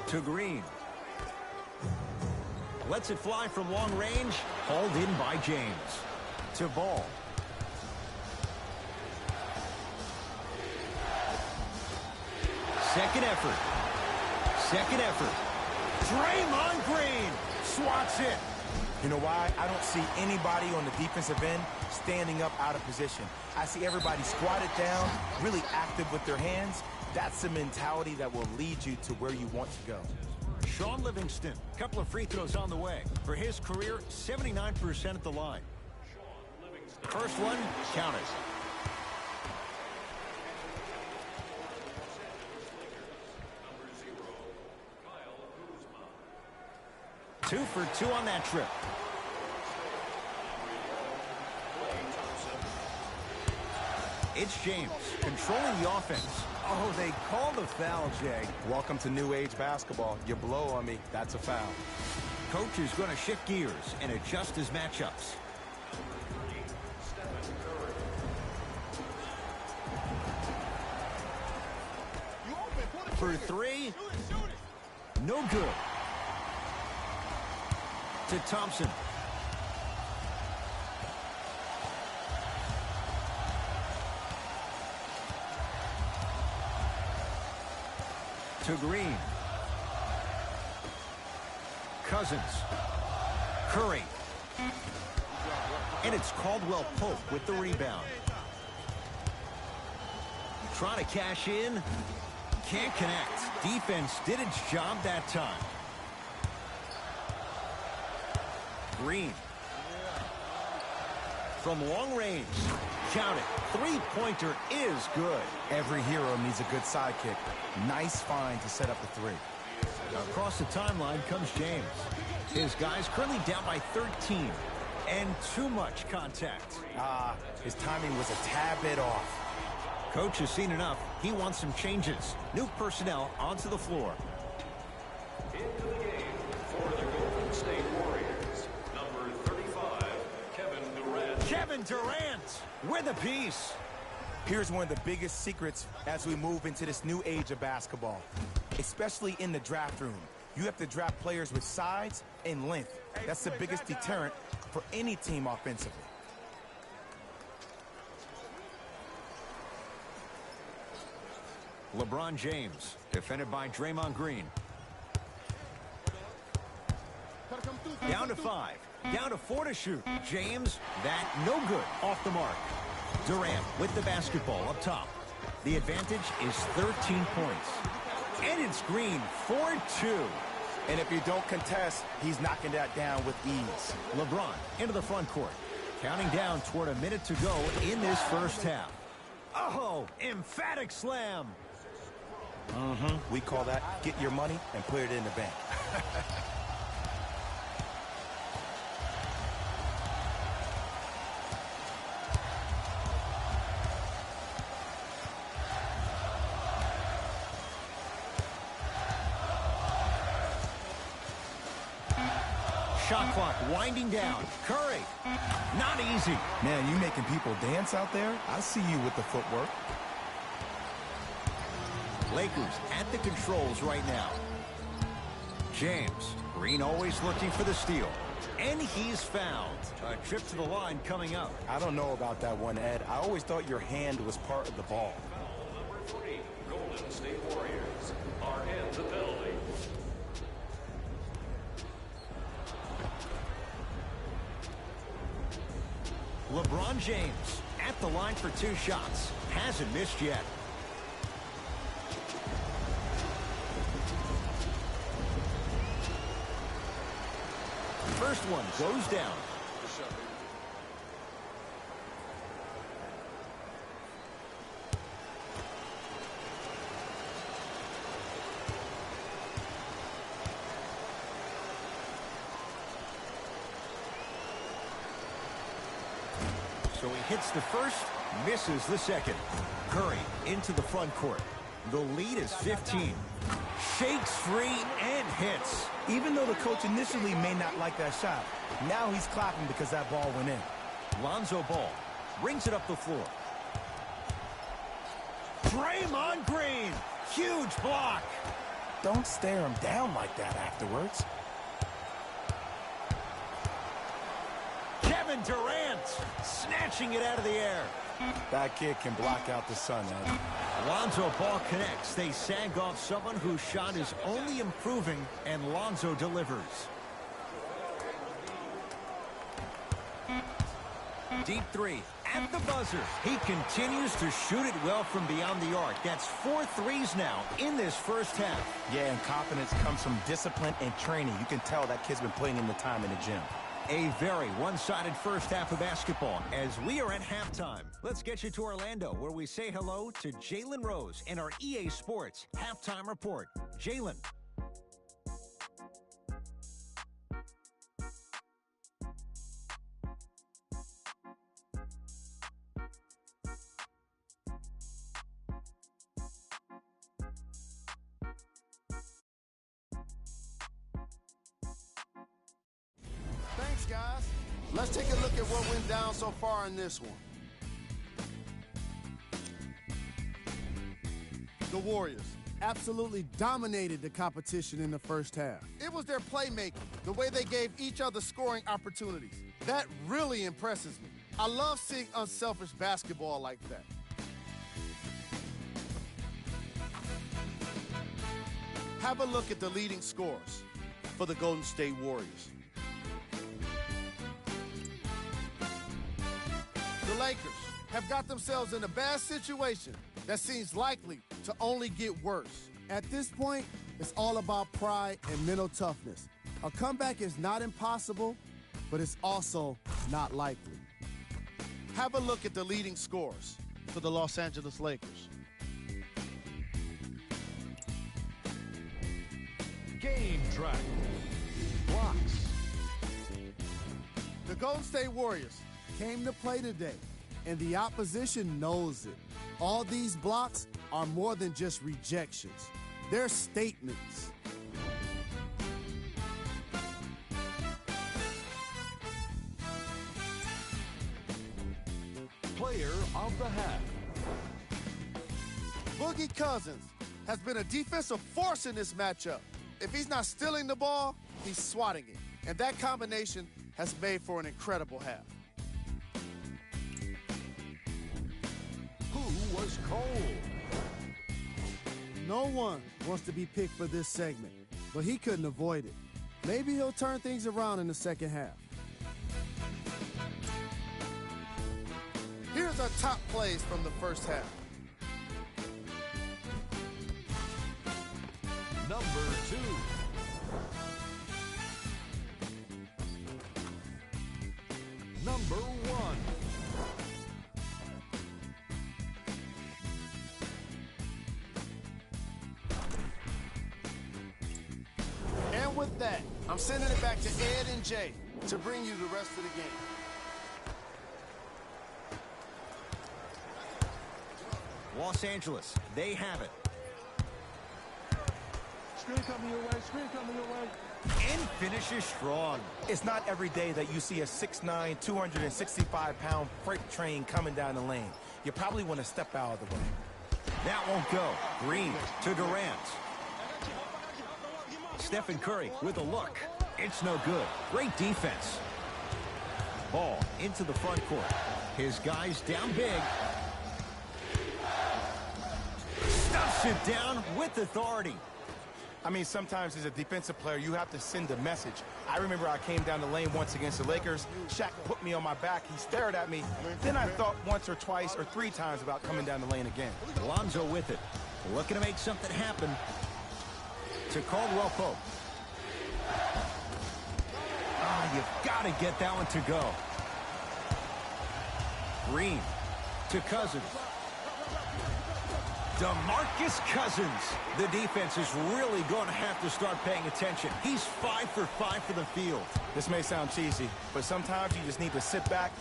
To Green. Lets it fly from long range. Hauled in by James. To Ball. Second effort. Draymond Green swats it. You know why? I don't see anybody on the defensive end standing up out of position. I see everybody squatted down, really active with their hands. That's the mentality that will lead you to where you want to go. Shaun Livingston, couple of free throws on the way. For his career, 79% at the line. First one, counted. Two for two on that trip. It's James controlling the offense. Oh, they called the foul, Jay. Welcome to new age basketball. You blow on me, that's a foul. Coach is going to shift gears and adjust his matchups. For three. No good. To Thompson. To Green. Cousins. Curry. And it's Caldwell Pope with the rebound. Trying to cash in. Can't connect. Defense did its job that time. Green. From long range. Count it. Three-pointer is good. Every hero needs a good sidekick. Nice find to set up the three. Across the timeline comes James. His guys currently down by 13. And too much contact. His timing was a tad bit off. Coach has seen enough. He wants some changes. New personnel onto the floor. Into the game for the Golden State Warriors, number 35, Kevin Durant. Kevin Durant with a piece. Here's one of the biggest secrets as we move into this new age of basketball, especially in the draft room. You have to draft players with size and length. That's the biggest deterrent for any team offensively. LeBron James, defended by Draymond Green. Down to 5. Down to 4 to shoot. James, that no good. Off the mark. Durant with the basketball up top. The advantage is 13 points. And it's Green, 4-2. And if you don't contest, he's knocking that down with ease. LeBron into the front court. Counting down toward a minute to go in this first half. Oh, emphatic slam. We call that get your money and put it in the bank. Shot clock winding down. Curry. Not easy. Man, you making people dance out there? I see you with the footwork. Lakers at the controls right now. James. Green always looking for the steal. And he's fouled. A trip to the line coming up. I don't know about that one, Ed. I always thought your hand was part of the ball. Number 3, Golden State Warriors are in the penalty. LeBron James at the line for 2 shots. Hasn't missed yet. First one goes down. So he hits the first, misses the second. Curry into the front court. The lead is 15. Shakes free and hits. Even though the coach initially may not like that shot, now he's clapping because that ball went in. Lonzo Ball brings it up the floor. Draymond Green, huge block. Don't stare him down like that afterwards. Kevin Durant snatching it out of the air. That kid can block out the sun, Ed. Lonzo Ball connects. They sag off someone whose shot is only improving, and Lonzo delivers. Deep three at the buzzer. He continues to shoot it well from beyond the arc. That's 4 threes now in this first half. Yeah, and confidence comes from discipline and training. You can tell that kid's been putting in the time in the gym. A very one-sided first half of basketball as we are at halftime. Let's get you to Orlando, where we say hello to Jalen Rose in our EA Sports Halftime Report. Jalen. Thanks, guys. Let's take a look at what went down so far in this one. The Warriors absolutely dominated the competition in the first half. It was their playmaking, the way they gave each other scoring opportunities. That really impresses me. I love seeing unselfish basketball like that. Have a look at the leading scorers for the Golden State Warriors. The Lakers have got themselves in a bad situation that seems likely to only get worse. At this point, it's all about pride and mental toughness. A comeback is not impossible, but it's also not likely. Have a look at the leading scorers for the Los Angeles Lakers. Game track. Blocks. The Golden State Warriors came to play today, and the opposition knows it. All these blocks are more than just rejections. They're statements. Player of the half. Boogie Cousins has been a defensive force in this matchup. If he's not stealing the ball, he's swatting it. And that combination has made for an incredible half. Who was cold? No one wants to be picked for this segment, but he couldn't avoid it. Maybe he'll turn things around in the second half. Here's our top plays from the first half. Number 2. Number 1. And with that, I'm sending it back to Ed and Jay to bring you the rest of the game. Los Angeles, they have it. Screen coming your way, screen coming your way. And finishes strong. It's not every day that you see a 6'9", 265-pound freight train coming down the lane. You probably want to step out of the way. That won't go. Green to Durant. Stephen Curry with a look. It's no good. Great defense. Ball into the front court. His guys down big. Stuffs it down with authority. I mean, sometimes as a defensive player, you have to send a message. I remember I came down the lane once against the Lakers. Shaq put me on my back. He stared at me. Then I thought once or twice or 3 times about coming down the lane again. Lonzo with it. Looking to make something happen. To Caldwell Pope. You've got to get that one to go. Green to Cousins. DeMarcus Cousins. The defense is really going to have to start paying attention. He's 5 for 5 for the field. This may sound cheesy, but sometimes you just need to sit back,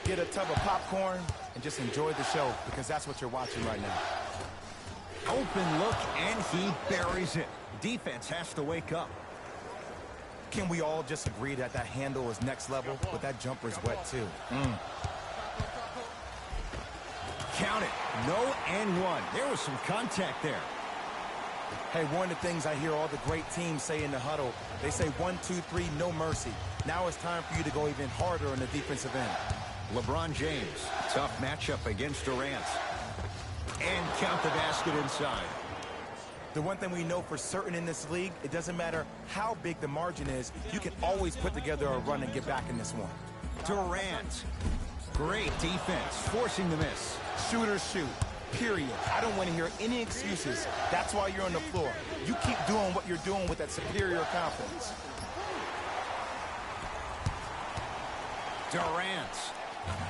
get a tub of popcorn, and just enjoy the show, because that's what you're watching right now. Open look, and he buries it. Defense has to wake up. Can we all just agree that that handle is next level, but that jumper's wet too? Count it. No and one. There was some contact there. Hey, one of the things I hear all the great teams say in the huddle, they say 1, 2, 3, no mercy. Now it's time for you to go even harder on the defensive end. LeBron James, tough matchup against Durant. And count the basket inside. The one thing we know for certain in this league, it doesn't matter how big the margin is, you can always put together a run and get back in this one. Durant. Great defense, forcing the miss. Shooters shoot, period. I don't want to hear any excuses. That's why you're on the floor. You keep doing what you're doing with that superior confidence. Durant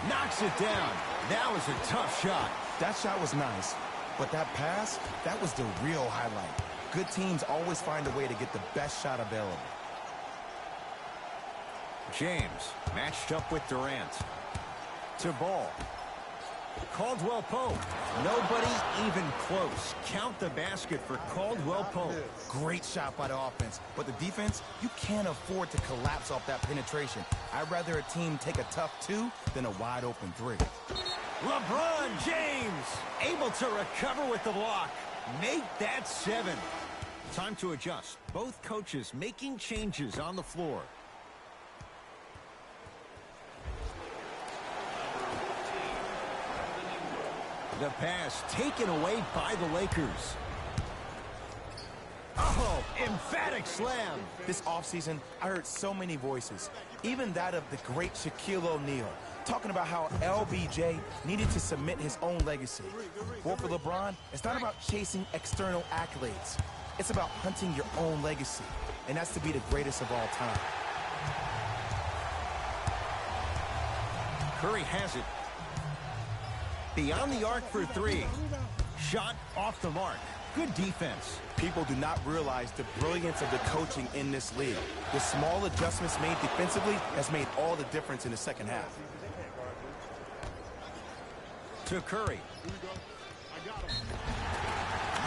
knocks it down. That was a tough shot. That shot was nice, but that pass, that was the real highlight. Good teams always find a way to get the best shot available. James matched up with Durant. To Ball. Caldwell Pope. Nobody even close. Count the basket for Caldwell Pope. Great shot by the offense, but the defense, you can't afford to collapse off that penetration. I'd rather a team take a tough 2 than a wide open 3. LeBron James able to recover with the block. Make that 7. Time to adjust. Both coaches making changes on the floor. The pass taken away by the Lakers. Oh, emphatic slam. This offseason, I heard so many voices, even that of the great Shaquille O'Neal, talking about how LBJ needed to cement his own legacy. Well, for LeBron, it's not about chasing external accolades. It's about hunting your own legacy, and that's to be the greatest of all time. Curry has it. Beyond the arc for 3. Shot off the mark. Good defense. People do not realize the brilliance of the coaching in this league. The small adjustments made defensively has made all the difference in the second half. To Curry.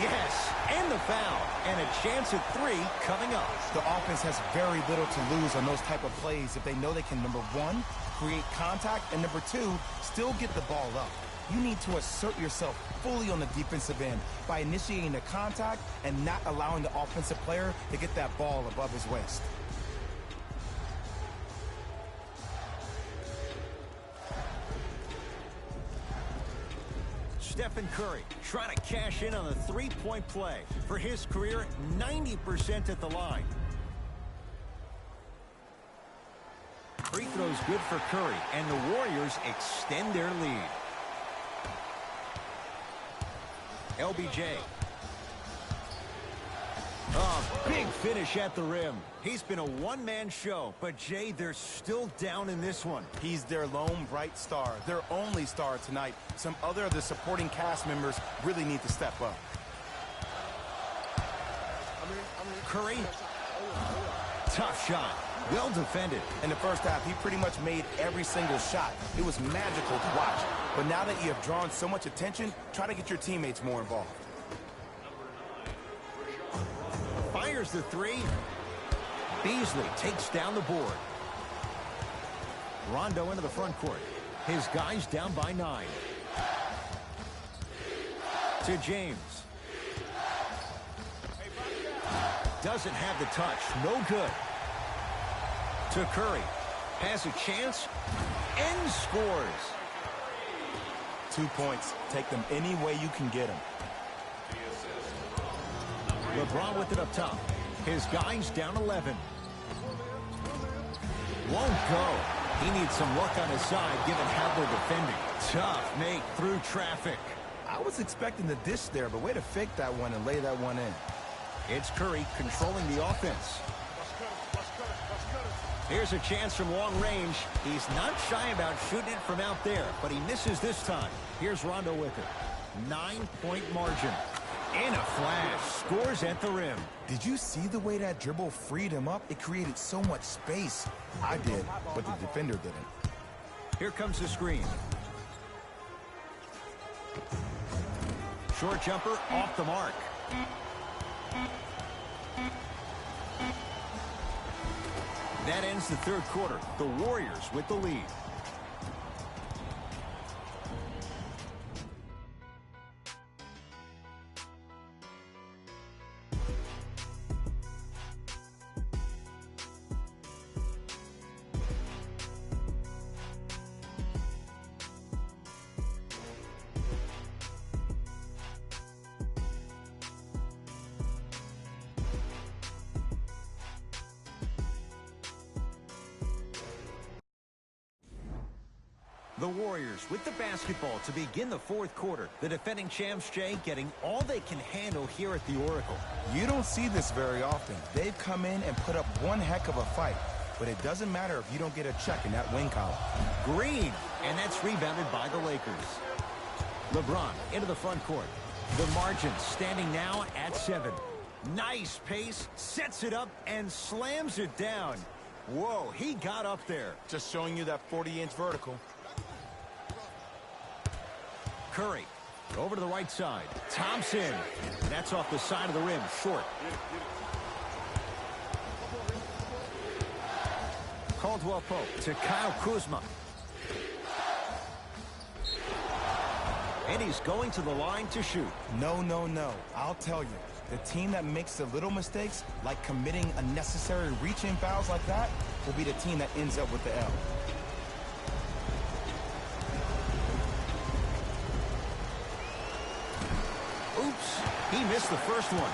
Yes, and the foul. And a chance at 3 coming up. The offense has very little to lose on those type of plays if they know they can, number 1, create contact, and number 2, still get the ball up. You need to assert yourself fully on the defensive end by initiating the contact and not allowing the offensive player to get that ball above his waist. Stephen Curry trying to cash in on the 3-point play. For his career, 90% at the line. Free throws good for Curry, and the Warriors extend their lead. LBJ. A big finish at the rim. He's been a one-man show, but Jay, they're still down in this one. He's their lone bright star, their only star tonight. Some other of the supporting cast members really need to step up. Curry. Tough shot. Well defended. In the first half, he pretty much made every single shot. It was magical to watch. But now that you have drawn so much attention, try to get your teammates more involved. Fires the 3. Beasley takes down the board. Rondo into the front court. His guys down by 9. To James. Doesn't have the touch. No good. To Curry. Has a chance and scores. 2 points. Take them any way you can get them. LeBron with it up top. His guys down 11. Won't go. He needs some luck on his side given how they're defending. Tough make through traffic. I was expecting the dish there, but way to fake that one and lay that one in. It's Curry controlling the offense. Here's a chance from long range. He's not shy about shooting it from out there, but he misses this time. Here's Rondo with it. 9-point margin. In a flash, scores at the rim. Did you see the way that dribble freed him up? It created so much space. I did, but the defender didn't. Here comes the screen. Short jumper off the mark. That ends the third quarter. The Warriors with the lead. The Warriors with the basketball to begin the fourth quarter. The defending champs, Jay, getting all they can handle here at the Oracle. You don't see this very often. They've come in and put up one heck of a fight. But it doesn't matter if you don't get a check in that win column. Green, and that's rebounded by the Lakers. LeBron into the front court. The margin standing now at 7. Nice pace, sets it up, and slams it down. Whoa, he got up there. Just showing you that 40-inch vertical. Curry over to the right side. Thompson. That's off the side of the rim. Short. Caldwell Pope to Kyle Kuzma. And he's going to the line to shoot. No, no, no. I'll tell you. The team that makes the little mistakes, like committing unnecessary reach-in fouls like that, will be the team that ends up with the L. Oops, he missed the first one.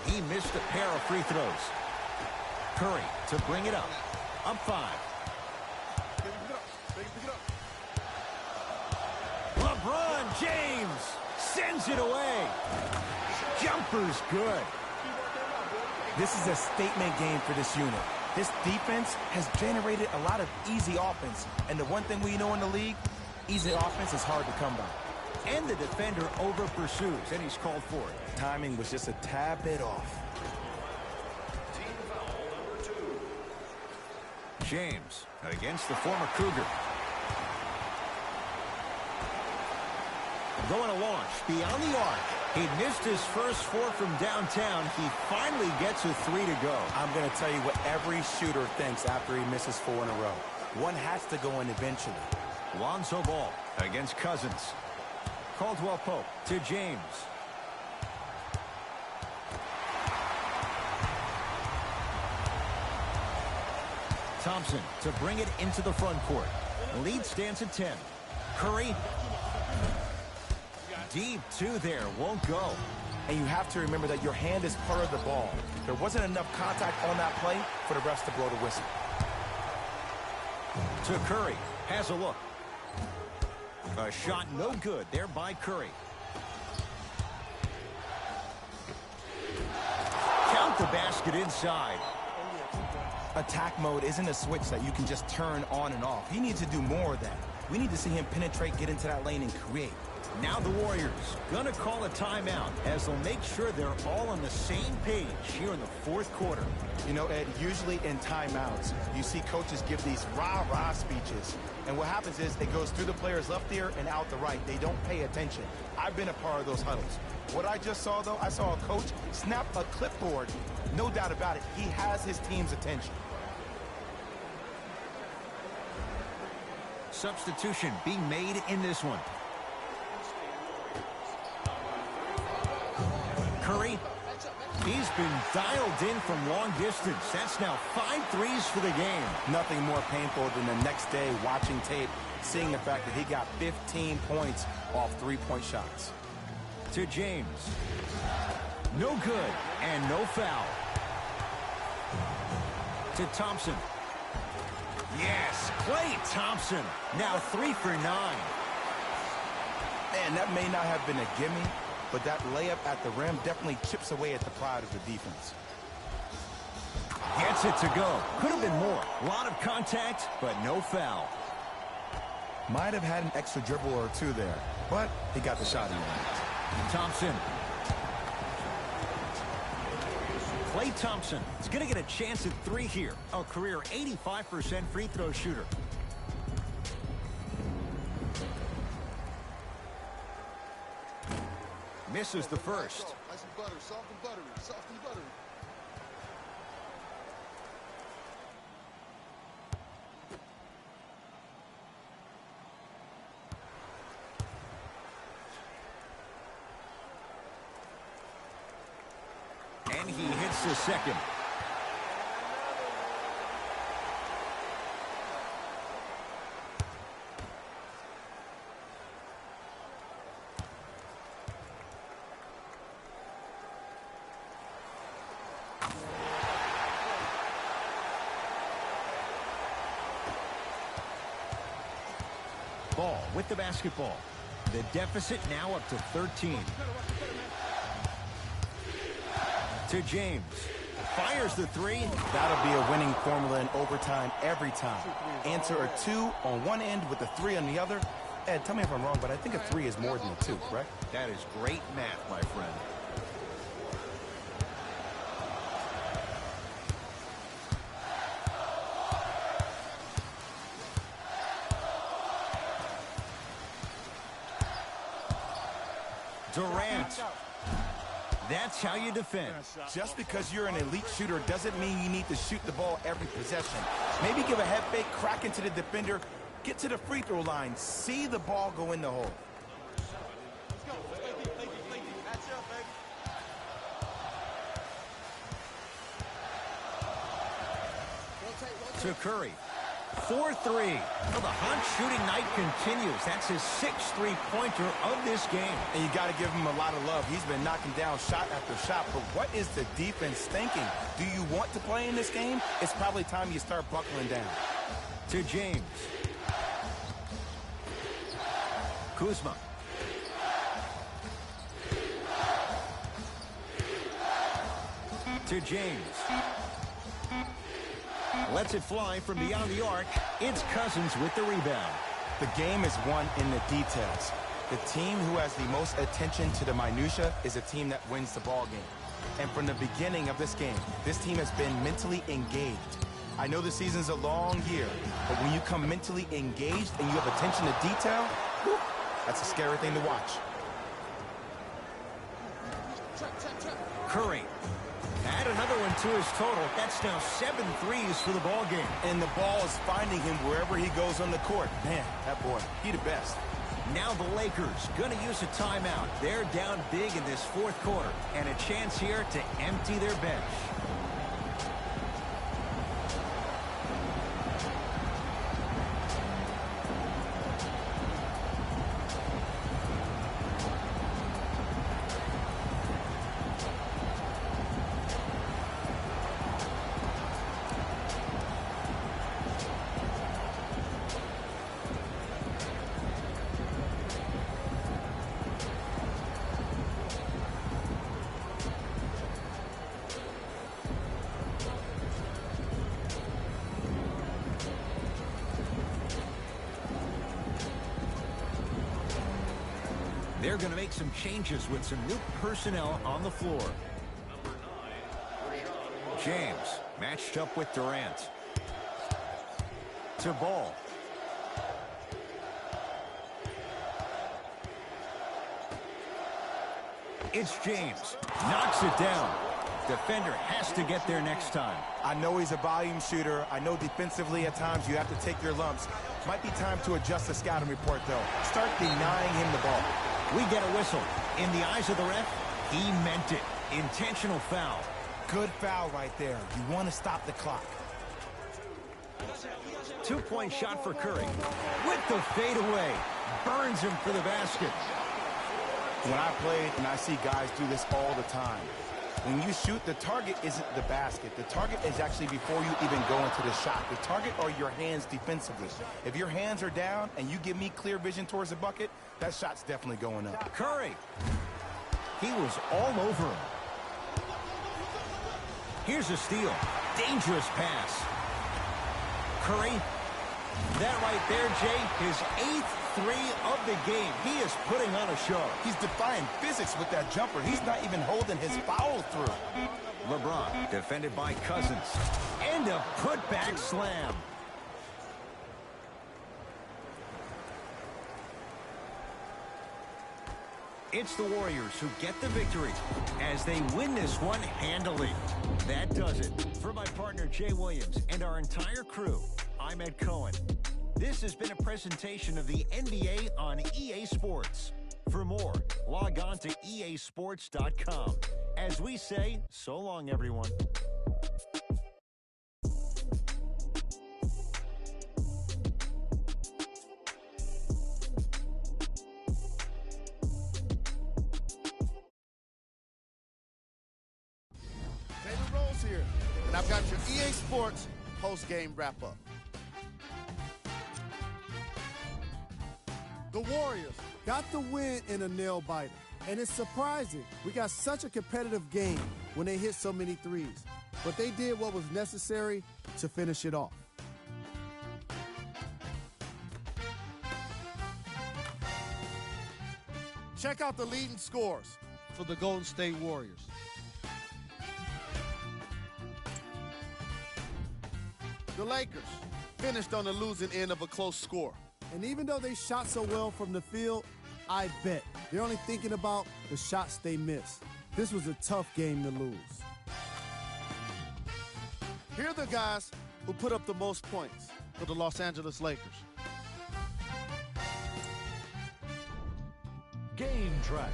He missed a pair of free throws. Curry to bring it up. Up 5. LeBron James sends it away. Jumper's good. This is a statement game for this unit. This defense has generated a lot of easy offense. And the one thing we know in the league, easy offense is hard to come by. And the defender over pursues, and he's called for it. Timing was just a tad bit off. Team foul number 2. James against the former Cougar. Going to launch beyond the arc. He missed his first 4 from downtown. He finally gets a 3 to go. I'm going to tell you what every shooter thinks after he misses 4 in a row. One has to go in eventually. Lonzo Ball against Cousins. Caldwell Pope to James. Thompson to bring it into the front court. The lead stands at 10. Curry. Deep 2 there. Won't go. And you have to remember that your hand is part of the ball. There wasn't enough contact on that play for the refs to blow the whistle. To Curry. Has a look. A shot no good there by Curry. Count the basket inside. Attack mode isn't a switch that you can just turn on and off. He needs to do more of that. We need to see him penetrate, get into that lane, and create. Now the Warriors gonna call a timeout as they'll make sure they're all on the same page here in the fourth quarter. You know, Ed, usually in timeouts, you see coaches give these rah-rah speeches. And what happens is it goes through the player's left ear and out the right. They don't pay attention. I've been a part of those huddles. What I just saw, though, I saw a coach snap a clipboard. No doubt about it. He has his team's attention. Substitution being made in this one. Curry, he's been dialed in from long distance. That's now 5 threes for the game. Nothing more painful than the next day watching tape, seeing the fact that he got 15 points off three-point shots. To James. No good and no foul. To Thompson. Yes, Klay Thompson. Now 3 for 9. Man, that may not have been a gimme, but that layup at the rim definitely chips away at the pride of the defense. Gets it to go. Could have been more. A lot of contact, but no foul. Might have had an extra dribble or two there, but he got the shot in the end. Thompson. Klay Thompson is going to get a chance at 3 here. A career 85% free throw shooter. Misses the first. Nice and buttery, soft and buttery, soft and buttery. And he hits the second. Ball with the basketball. The deficit now up to 13. To James. Fires the 3. That'll be a winning formula in overtime every time. Answer a 2 on one end with a 3 on the other. Ed, tell me if I'm wrong, but I think a 3 is more than a 2, correct? That is great math, my friend. Durant. That's how you defend. Just because you're an elite shooter doesn't mean you need to shoot the ball every possession. Maybe give a head fake, crack into the defender, get to the free throw line, see the ball go in the hole. To Curry. 4-3. Well, the hot shooting night continues. That's his 6th three-pointer of this game. And you got to give him a lot of love. He's been knocking down shot after shot. But what is the defense thinking? Do you want to play in this game? It's probably time you start buckling down. To James. Kuzma. To James. Lets it fly from beyond the arc. It's Cousins with the rebound. The game is won in the details. The team who has the most attention to the minutia is a team that wins the ball game. And from the beginning of this game, this team has been mentally engaged. I know the season's a long year, but when you come mentally engaged and you have attention to detail, whew, that's a scary thing to watch. Curry. Add another one to his total. That's now 7 threes for the ball game. And the ball is finding him wherever he goes on the court. Man, that boy, he the best. Now the Lakers going to use a timeout. They're down big in this 4th quarter. And a chance here to empty their bench. They're going to make some changes with some new personnel on the floor. James matched up with Durant. To Ball. It's James. Knocks it down. Defender has to get there next time. I know he's a volume shooter. I know defensively at times you have to take your lumps. Might be time to adjust the scouting report, though. Start denying him the ball. We get a whistle. In the eyes of the ref, he meant it. Intentional foul. Good foul right there. You want to stop the clock. 2-point shot for Curry. With the fadeaway. Burns him for the basket. When I played, and I see guys do this all the time, when you shoot, the target isn't the basket. The target is actually before you even go into the shot. The target are your hands defensively. If your hands are down and you give me clear vision towards the bucket, that shot's definitely going up. Curry. He was all over him. Here's a steal. Dangerous pass. Curry. That right there, Jay, his 8th three of the game. He is putting on a show. He's defying physics with that jumper. He's not even holding his foul through. LeBron defended by Cousins. And a putback slam. It's the Warriors who get the victory as they win this one handily. That does it. For my partner Jay Williams and our entire crew, I'm Ed Cohen. This has been a presentation of the NBA on EA Sports. For more, log on to easports.com. As we say, so long, everyone. Here, and I've got your EA Sports post-game wrap-up. The Warriors got the win in a nail-biter, and it's surprising. We got such a competitive game when they hit so many threes, but they did what was necessary to finish it off. Check out the leading scores for the Golden State Warriors. The Lakers finished on the losing end of a close score. And even though they shot so well from the field, I bet they're only thinking about the shots they missed. This was a tough game to lose. Here are the guys who put up the most points for the Los Angeles Lakers. Game track.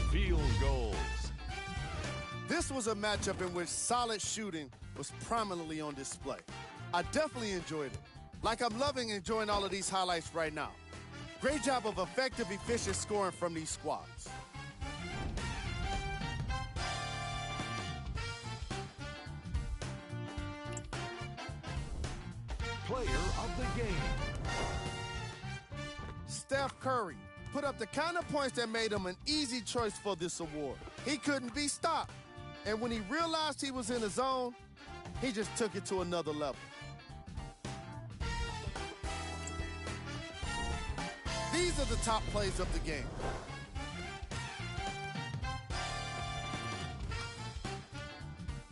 Field goals. This was a matchup in which solid shooting was prominently on display. I definitely enjoyed it. Like I'm loving enjoying all of these highlights right now. Great job of effective, efficient scoring from these squads. Player of the game. Steph Curry put up the kind of points that made him an easy choice for this award. He couldn't be stopped. And when he realized he was in the zone, he just took it to another level. These are the top plays of the game.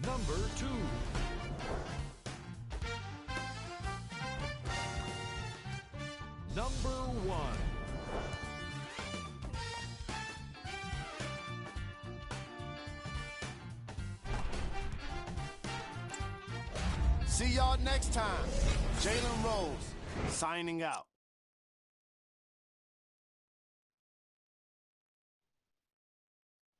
Number 2. Number 1. See y'all next time. Jalen Rose signing out.